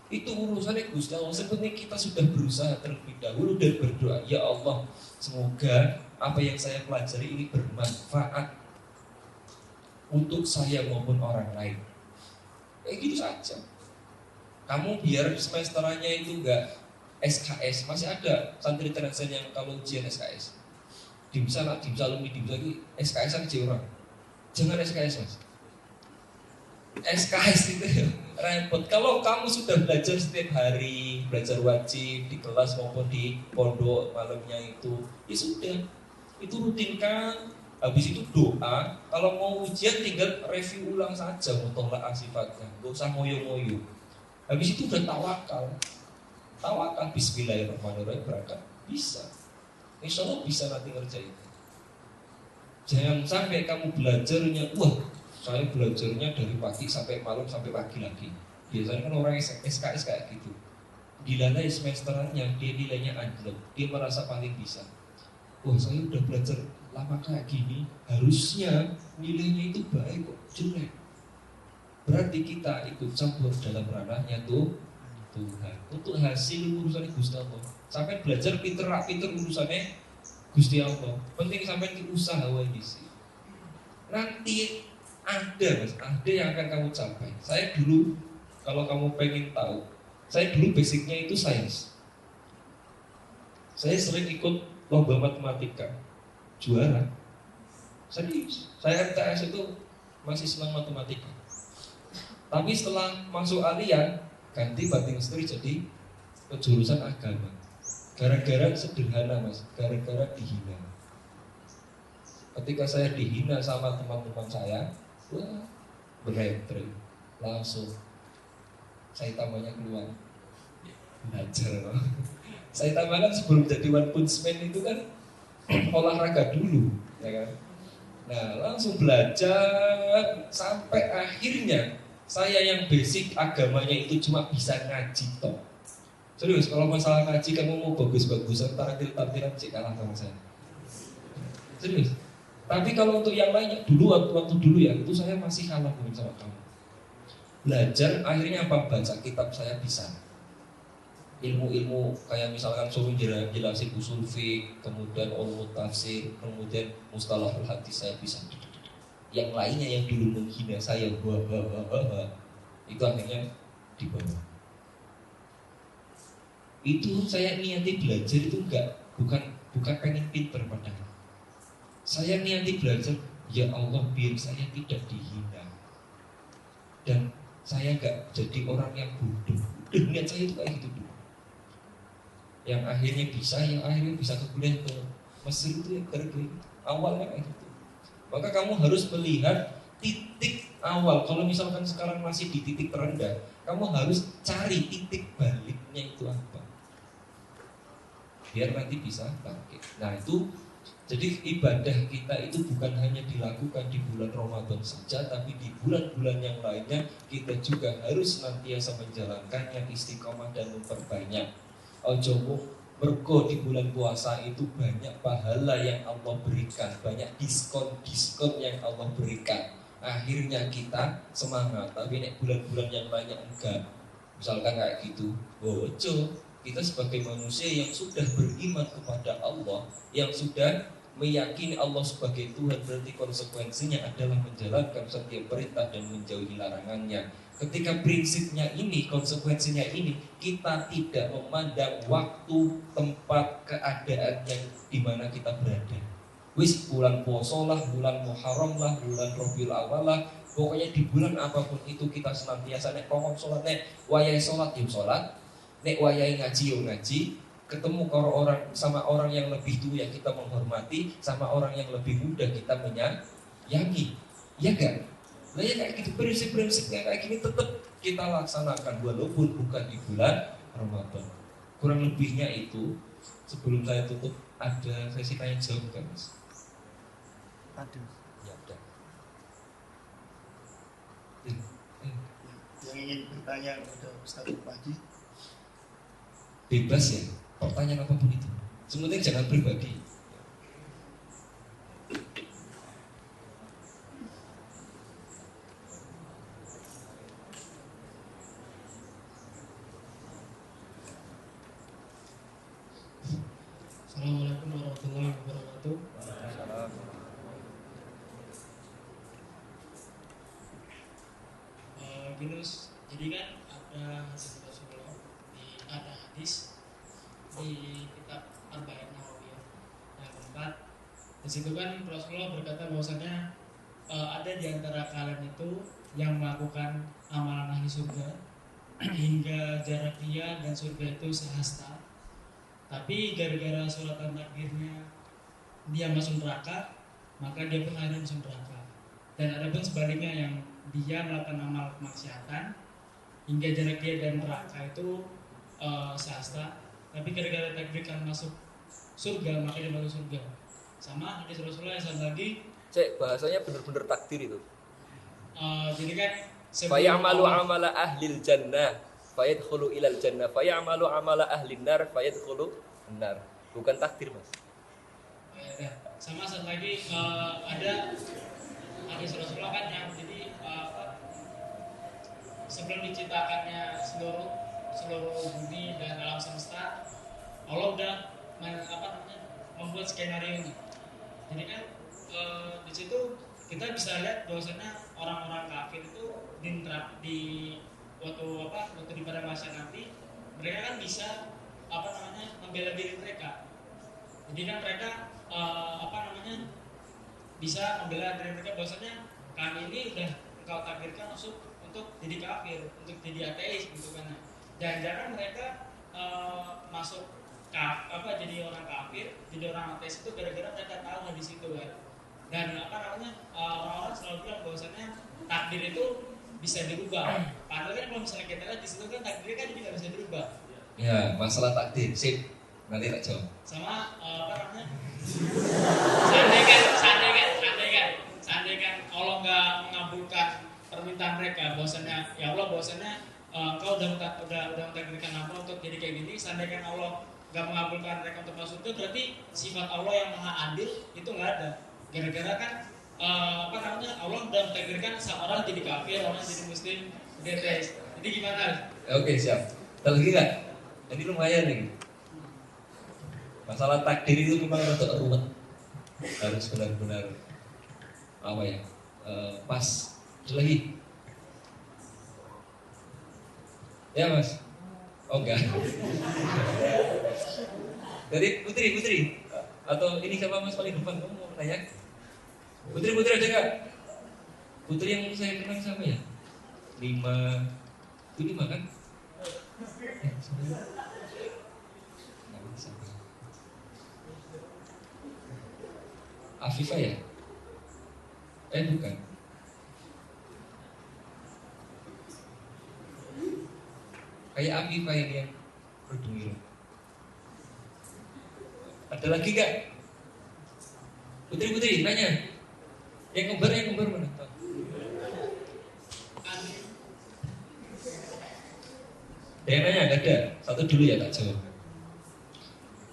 Itu urusannya Gusti Allah. Sebenarnya kita sudah berusaha terlebih dahulu dan berdoa, ya Allah, semoga apa yang saya pelajari ini bermanfaat untuk saya maupun orang lain. Kayak gitu saja. Kamu biar semesterannya itu enggak SKS. Masih ada santri tenaga yang kalau ujian SKS, dimsa alumni dimsa ini SKS aja orang. Jangan SKS, Mas. SKS itu repot. Kalau kamu sudah belajar setiap hari, belajar wajib di kelas maupun di pondok malamnya itu, ya sudah, itu rutinkan. Habis itu doa. Kalau mau ujian tinggal review ulang saja mutola'ah sifatnya, gak usah ngoyo-ngoyo. Habis itu udah tawakal, bismillahirrahmanirrahim, berangkat. Bisa, insya Allah bisa nanti ngerjain. Jangan sampai kamu belajarnya, wah, saya belajarnya dari pagi sampai malam sampai pagi lagi. Biasanya kan orang SKS kayak gitu. Dinilai semesterannya, dia nilainya anjlok, dia merasa paling bisa. Wah, saya udah belajar lama kayak gini, harusnya nilainya itu baik kok, jelek. Berarti kita ikut campur dalam ranahnya tuh Tuhan. Untuk hasil urusannya Gusti Allah. Sampai belajar pinter urusannya Gusti Allah. Penting sampai usaha wae sih. Nanti ada mas, ada yang akan kamu capai. Saya dulu, kalau kamu pengen tahu, saya dulu basicnya itu sains. Saya sering ikut lomba matematika, juara. Serius, saya MTS itu masih senang matematika. Tapi setelah masuk aliyah, ganti banting setir jadi jurusan agama. Gara-gara sederhana mas, gara-gara dihina. Ketika saya dihina sama teman-teman saya, wah, berentre, langsung saya tambahnya keluar belajar. Saya tambahkan sebelum jadi One Punch Man itu kan olahraga dulu, ya kan? Nah, langsung belajar sampai akhirnya saya yang basic agamanya itu cuma bisa ngaji toh. Serius, kalau masalah ngaji kamu mau bagus-bagusan tampil-tampilan cek kalah sama saya. Serius. Tapi kalau untuk yang lainnya dulu waktu dulu ya itu saya masih kalah mungkin sama kamu. Belajar akhirnya apa, baca kitab saya bisa. Ilmu-ilmu kayak misalkan suruh jelasin usul fiqh, kemudian ulum tafsir, kemudian mustalahul hadis saya bisa. Yang lainnya yang dulu menghina saya, itu akhirnya di bawah. Itu saya niati belajar itu bukan pengen pinter padahal. Saya niati belajar, ya Allah biar saya tidak dihina dan saya gak jadi orang yang bodoh. Niat saya itu kayak gitu dulu. Yang akhirnya bisa ke kuliah ke Mesir itu ya gara-gara awalnya kayak gitu. Maka kamu harus melihat titik awal. Kalau misalkan sekarang masih di titik terendah, kamu harus cari titik baliknya itu apa, biar nanti bisa bangkit. Nah itu, jadi ibadah kita itu bukan hanya dilakukan di bulan Ramadan saja, tapi di bulan-bulan yang lainnya kita juga harus senantiasa menjalankannya istiqomah dan memperbanyak. Ojo mergo di bulan puasa itu banyak pahala yang Allah berikan, banyak diskon yang Allah berikan. Akhirnya kita semangat, tapi nek bulan-bulan yang lainnya enggak. Misalkan kayak gitu, ojo. Kita sebagai manusia yang sudah beriman kepada Allah, yang sudah meyakini Allah sebagai Tuhan, berarti konsekuensinya adalah menjalankan setiap perintah dan menjauhi larangannya. Ketika prinsipnya ini, konsekuensinya ini, kita tidak memandang waktu, tempat, keadaan yang dimana kita berada. Wis bulan poso lah, bulan Muharram lah, bulan Rabiul Awal lah, pokoknya di bulan apapun itu kita senantiasa nek kongkong sholat, nek wayai sholat ya sholat, nek wayai ngaji yo ngaji, ketemu sama orang yang lebih tua yang kita menghormati, sama orang yang lebih muda kita menyayangi, ya kan? Nah ya kayak gitu, prinsip-prinsipnya kayak gini tetap kita laksanakan walaupun bukan di bulan Ramadan. Kurang lebihnya itu, sebelum saya tutup ada sesi tanya jawab kan mas? Ada. Ya ada. Yang ingin bertanya kepada Ustaz Haji, bebas ya, pertanyaan apapun itu. Sebenarnya jangan pribadi. Assalamualaikum warahmatullahi wabarakatuh. Binus, jadi kan ada hadis Rasulullah, ada hadis di kitab Arba'in Nawawiyah yang keempat. Di situ kan Rasulullah berkata bahwasanya ada di antara kalian itu yang melakukan amalan ahli surga hingga jarak dia dan surga itu sehasta. Tapi gara-gara suratan takdirnya dia masuk neraka, maka dia pun akhirnya masuk neraka. Dan ada pun sebaliknya yang dia melakukan amal kemaksiatan hingga jarak dia dan neraka itu sehasta, tapi gara-gara takdir kan masuk surga, maka dia masuk surga. Sama hadis Rasulullah yang satu lagi, Cek bahasanya bener-bener takdir itu. jadi kan Fayamalu amala ahlil jannah fayadkhulu ilal jannah, fayamalu amala ahlin nar fayadkhulu nar. Bukan takdir mas. Sama satu lagi ada hadis Rasulullah kan yang jadi sebelum diciptakannya seluruh bumi dan alam semesta, Allah udah membuat skenario ini. Jadi kan di situ kita bisa lihat bahwasanya orang-orang kafir itu di waktu di pada masa nanti mereka kan bisa membela diri mereka. Jadi kan mereka bisa membela diri mereka bahwasanya kami ini udah engkau takdirkan untuk jadi kafir, untuk jadi ateis gitu kan. Jangan-jangan mereka jadi orang kafir, jadi orang ateis itu gara-gara mereka tahu hadis itu kan. Dan orang-orang selalu bilang bahwasanya takdir itu bisa dirubah. Padahal kan kalau misalnya kita lihat di situ kan takdir kan juga bisa dirubah. Ya, masalah takdir, sip. Nanti tak jawab. Sama seandainya Allah nggak mengabulkan permintaan mereka, bahwasanya ya Allah engkau udah mentakdirkan apa untuk jadi kayak gini. Seandainya Allah nggak mengabulkan mereka untuk masuk itu, berarti sifat Allah yang maha adil itu nggak ada. Gara-gara kan Allah udah mentakdirkan seorang jadi kafir, orang jadi muslim, jadi ateis. Jadi gimana? Oke, siap. Ada lagi nggak? Ini lumayan nih. Masalah takdir itu memang rada ruwet. Harus benar-benar pas. Ada lagi? Ya Mas? Oh enggak. Dari Putri. Atau ini siapa Mas paling depan? Kamu mau tanya? Putri ada nggak? Putri yang saya kenal sama ya? 5. Itu 5 kan? Afifah ya? Bukan. Kayak Afifah yang kerudung biru. Ada lagi gak? Putri, nanya. Yang kembar mana? Ada yang nanya, gak ada? Satu dulu ya, tak jawab.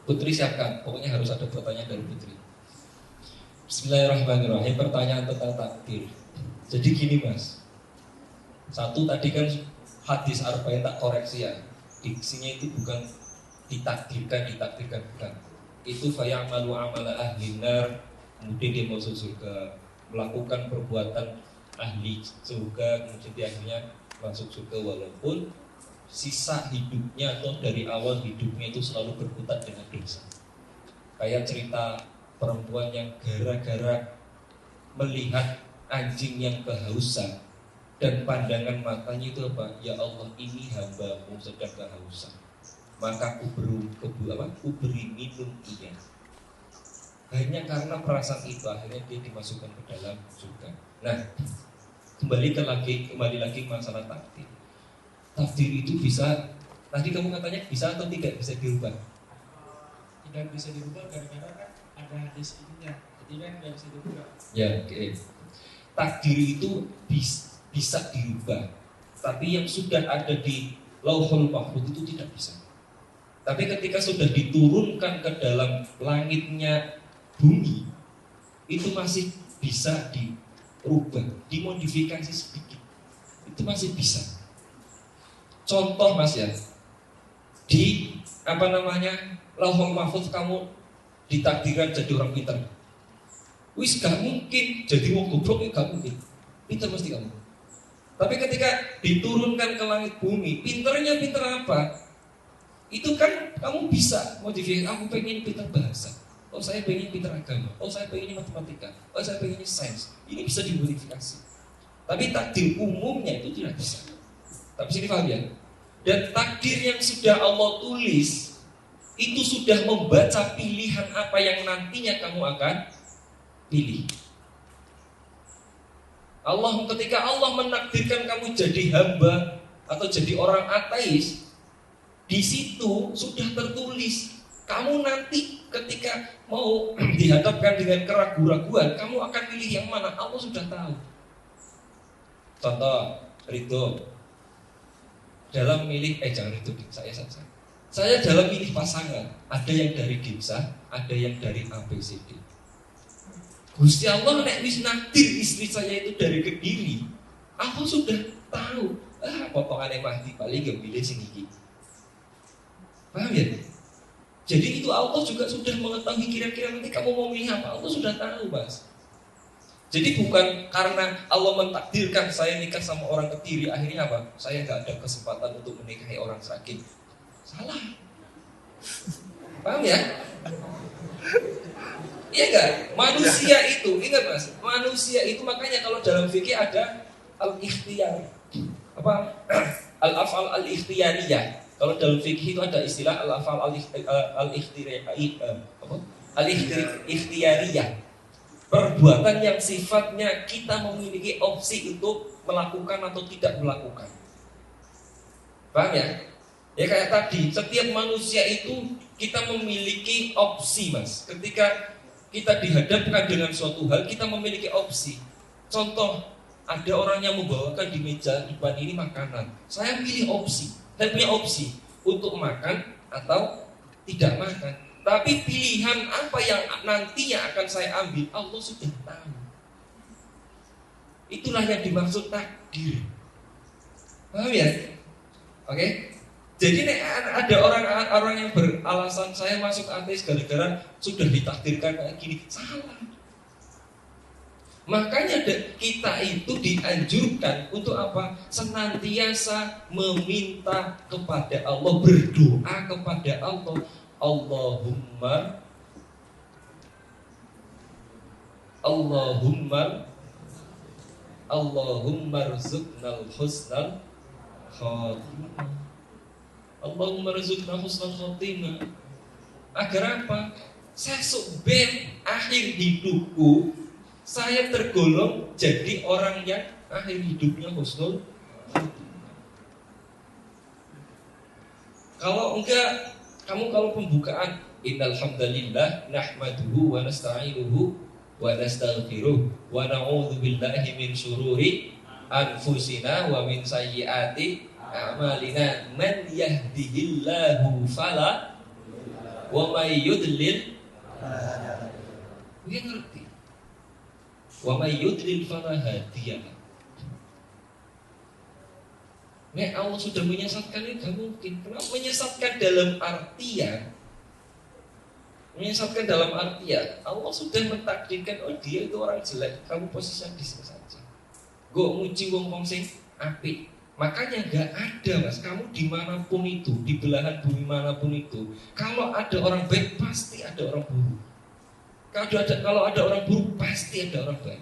Putri siapkan, pokoknya harus ada pertanyaan dari Putri. Bismillahirrahmanirrahim. Pertanyaan tentang takdir. Jadi gini Mas. Satu tadi kan hadis arba'in tak koreksi ya. Diksinya itu bukan ditakdirkan bukan. Itu fayamalu amala ahli nar, kemudian dia masuk surga, melakukan perbuatan ahli surga, kemudian dia akhirnya masuk surga walaupun sisa hidupnya atau dari awal hidupnya itu selalu berkutat dengan dosa. Kayak cerita perempuan yang gara-gara melihat anjing yang kehausan dan pandangan matanya itu apa? Ya Allah, ini hamba-Mu sedang kehausan, maka ku beri minum ia. Hanya karena perasaan itu akhirnya dia dimasukkan ke dalam surga. Nah, kembali lagi masalah takdir. Takdir itu bisa, tadi kamu katanya bisa atau tidak bisa dirubah? Tidak bisa dirubah gara-gara kan ada hadis ininya, jadi kan nggak bisa dirubah. Ya, oke. Takdir itu bisa dirubah, tapi yang sudah ada di Lauhul Mahfuz itu tidak bisa. Tapi ketika sudah diturunkan ke dalam langitnya bumi, itu masih bisa dirubah, dimodifikasi sedikit. Itu masih bisa. Contoh Mas ya, di Lauhul Mahfuz kamu ditakdirkan jadi orang pintar. Wis gak mungkin jadi wong goblok, gak mungkin. Pintar mesti kamu. Tapi ketika diturunkan ke langit bumi, pinternya pinter apa? Itu kan kamu bisa modifikasi. Aku pengen pintar bahasa. Oh saya pengen pintar agama. Oh saya pengen matematika. Oh saya pengen sains. Ini bisa dimodifikasi. Tapi takdir umumnya itu tidak bisa. Tapi sini paham ya? Dan takdir yang sudah Allah tulis itu sudah membaca pilihan apa yang nantinya kamu akan pilih. Ketika Allah menakdirkan kamu jadi hamba atau jadi orang ateis, di situ sudah tertulis kamu nanti ketika mau dihadapkan dengan keraguan-raguan, kamu akan pilih yang mana. Allah sudah tahu. Contoh, Ridho dalam milih saya dalam milih pasangan, ada yang dari desa, ada yang dari ABCD. Gusti Allah nek wis nakdir istri saya itu dari Kediri, aku sudah tahu. Potongannya Mahdi paling gak pilih sing iki. Paham ya? Jadi itu Allah juga sudah mengetahui kira-kira nanti kamu mau milih apa. Allah sudah tahu Mas. Jadi bukan karena Allah mentakdirkan saya nikah sama orang Kediri, akhirnya apa? Saya nggak ada kesempatan untuk menikahi orang Sragen. Salah. Paham ya? Iya enggak? Manusia itu, ingat mas, manusia itu makanya kalau dalam fikih ada al-ikhtiyar. Apa? Al-af'al al-ikhtiyariyah. Kalau dalam fikih itu ada istilah al-af'al al-ikhtiyariyah. Perbuatan yang sifatnya kita memiliki opsi untuk melakukan atau tidak melakukan. Paham ya? Ya kayak tadi, setiap manusia itu kita memiliki opsi mas. Ketika kita dihadapkan dengan suatu hal, kita memiliki opsi. Contoh, ada orang yang membawakan di meja depan ini makanan. Saya pilih opsi. Saya punya opsi untuk makan atau tidak makan. Tapi pilihan apa yang nantinya akan saya ambil, Allah sudah tahu. Itulah yang dimaksud takdir. Paham ya? Oke? Jadi ada orang yang beralasan saya masuk ateis gara-gara sudah ditakdirkan kayak gini. Salah. Makanya kita itu dianjurkan untuk apa? Senantiasa meminta kepada Allah, berdoa kepada Allah. Allahumma rzuqnal husnal khatimah. Allahumma rzuqnal husnal khatimah. Agar apa? Sesuk ben akhir hidupku saya tergolong jadi orang yang akhir hidupnya husnul khatimah. Kalau enggak, kamu kalau pembukaan innal hamdalillah nahmaduhu wa nasta'inuhu wa nastaghfiruh wa na'udzu billahi min syururi anfusina wa min sayyiati a'malina man yahdihillahu fala wa may yudlil dia ngerti wa may yudlil fala hadiyalah. Nek Allah sudah menyesatkan ini gak mungkin. Kenapa menyesatkan dalam artian? Menyesatkan dalam artian Allah sudah mentakdirkan, oh dia itu orang jelek, kamu posisinya di sini saja. Gue muji wong sing apik. Makanya gak ada mas, kamu dimanapun itu, di belahan bumi manapun itu, kalau ada orang baik pasti ada orang buruk. Kalau ada orang buruk pasti ada orang baik.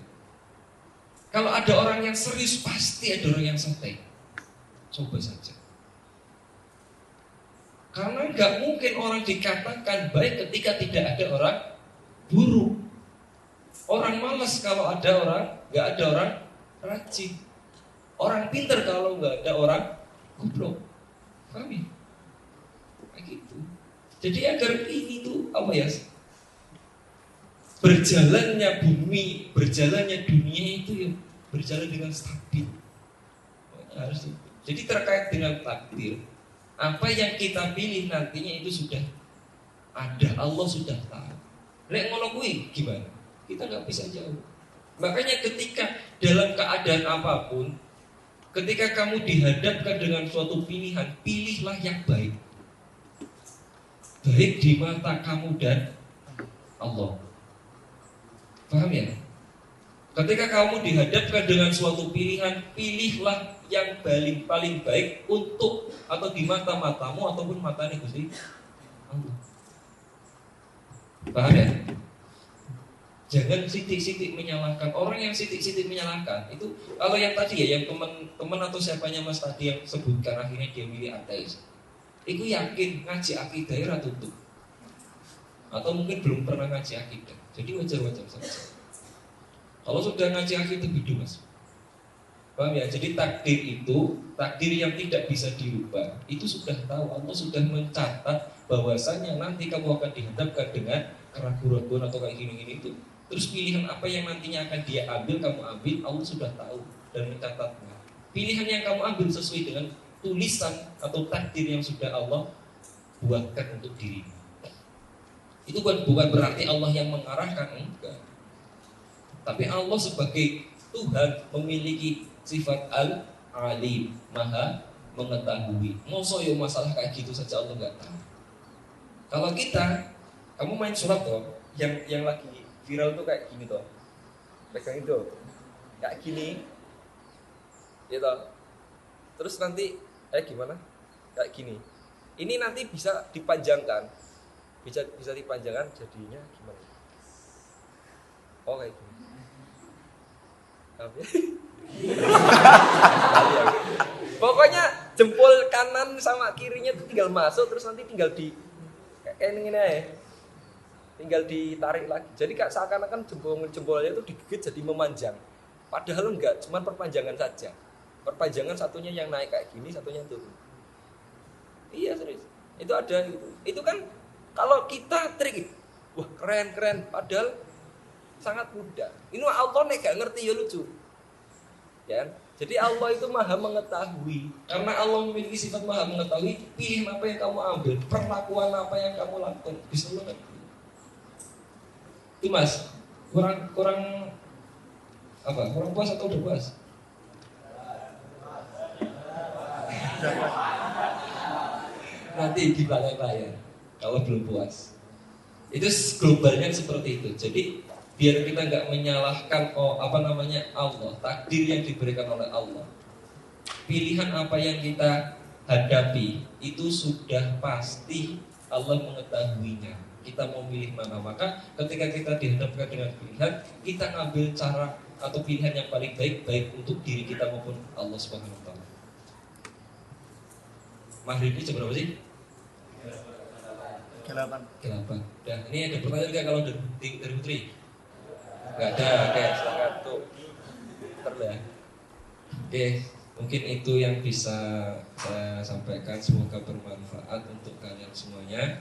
Kalau ada orang yang serius pasti ada orang yang santai. Coba saja. Karena nggak mungkin orang dikatakan baik ketika tidak ada orang buruk. Orang malas kalau ada orang, nggak ada orang rajin. Orang pintar kalau nggak ada orang goblok. Paham ya? Kayak gitu. Jadi agar ini tuh apa ya? Berjalannya bumi, berjalannya dunia itu ya berjalan dengan stabil. Harus itu. Jadi terkait dengan takdir, apa yang kita pilih nantinya itu sudah ada, Allah sudah tahu. Lek ngono kuwi gimana? Kita nggak bisa jauh. Makanya ketika dalam keadaan apapun, ketika kamu dihadapkan dengan suatu pilihan, pilihlah yang baik. Baik di mata kamu dan Allah. Paham ya? Ketika kamu dihadapkan dengan suatu pilihan, pilihlah yang paling baik untuk atau di mata-matamu ataupun matanya Gusti Allah. Paham ya? Jangan sidik-sidik menyalahkan. Orang yang sidik-sidik menyalahkan itu, kalau yang tadi ya, yang teman atau siapanya mas tadi yang sebutkan akhirnya dia milih ateis, itu yakin ngaji akidah ya tutup, atau mungkin belum pernah ngaji akidah. Jadi wajar-wajar saja. Kalau sudah ngaji akidah hidup mas. Paham ya? Jadi takdir itu, takdir yang tidak bisa dirubah, itu sudah tahu. Allah sudah mencatat bahwasanya nanti kamu akan dihadapkan dengan keraguan-keraguan atau kayak gini-gini itu. Terus pilihan apa yang nantinya akan dia ambil, kamu ambil, Allah sudah tahu dan mencatatnya. Pilihan yang kamu ambil sesuai dengan tulisan atau takdir yang sudah Allah buatkan untuk dirimu. Itu bukan berarti Allah yang mengarahkan, enggak. Tapi Allah sebagai Tuhan memiliki sifat al-alim, maha mengetahui. Masa ya masalah kayak gitu saja Allah nggak tahu. Kalau kita, kamu main surat toh, yang lagi viral tuh kayak gini toh. pegang itu kayak gini gitu. Terus nanti gimana kayak gini, ini nanti bisa dipanjangkan, bisa dipanjangkan jadinya gimana? Oh kayak gini. Pokoknya jempol kanan sama kirinya itu tinggal masuk, terus nanti tinggal di kayak ini aja, tinggal ditarik lagi. Jadi seakan-akan jempolnya itu digigit jadi memanjang. Padahal enggak, cuma perpanjangan saja. Perpanjangan satunya yang naik kayak gini, satunya turun. Iya serius. Itu ada gitu. Itu kan kalau kita trik, wah keren. Padahal sangat mudah. Ini Allah nek gak ngerti ya lucu. Ya. Jadi Allah itu maha mengetahui. Karena Allah memiliki sifat maha mengetahui, pilih apa yang kamu ambil, perlakuan apa yang kamu lakukan, bisa mengerti. Itu Mas, kurang apa? Kurang puas atau udah puas? Nanti di belakang layar kalau belum puas. Itu globalnya seperti itu. Jadi biar kita nggak menyalahkan Allah, takdir yang diberikan oleh Allah. Pilihan apa yang kita hadapi itu sudah pasti Allah mengetahuinya. Kita mau pilih mana, maka ketika kita dihadapkan dengan pilihan, kita ngambil cara atau pilihan yang paling baik untuk diri kita maupun Allah Subhanahu wa taala. Maghrib ini jam berapa sih? 8. Dan ini ada pertanyaan nggak kalau dari Putri? Nggak ada, oke, silakan tuh. Ya. Oke, mungkin itu yang bisa saya sampaikan. Semoga bermanfaat untuk kalian semuanya.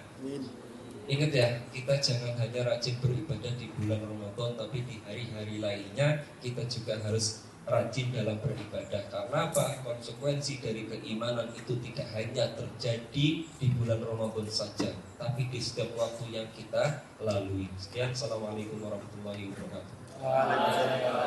Ingat ya, kita jangan hanya rajin beribadah di bulan Ramadan, tapi di hari-hari lainnya kita juga harus rajin dalam beribadah. Karena apa? Konsekuensi dari keimanan itu tidak hanya terjadi di bulan Ramadan saja, tapi di setiap waktu yang kita lalui. Sekian, assalamualaikum warahmatullahi wabarakatuh. Waalaikumsalam.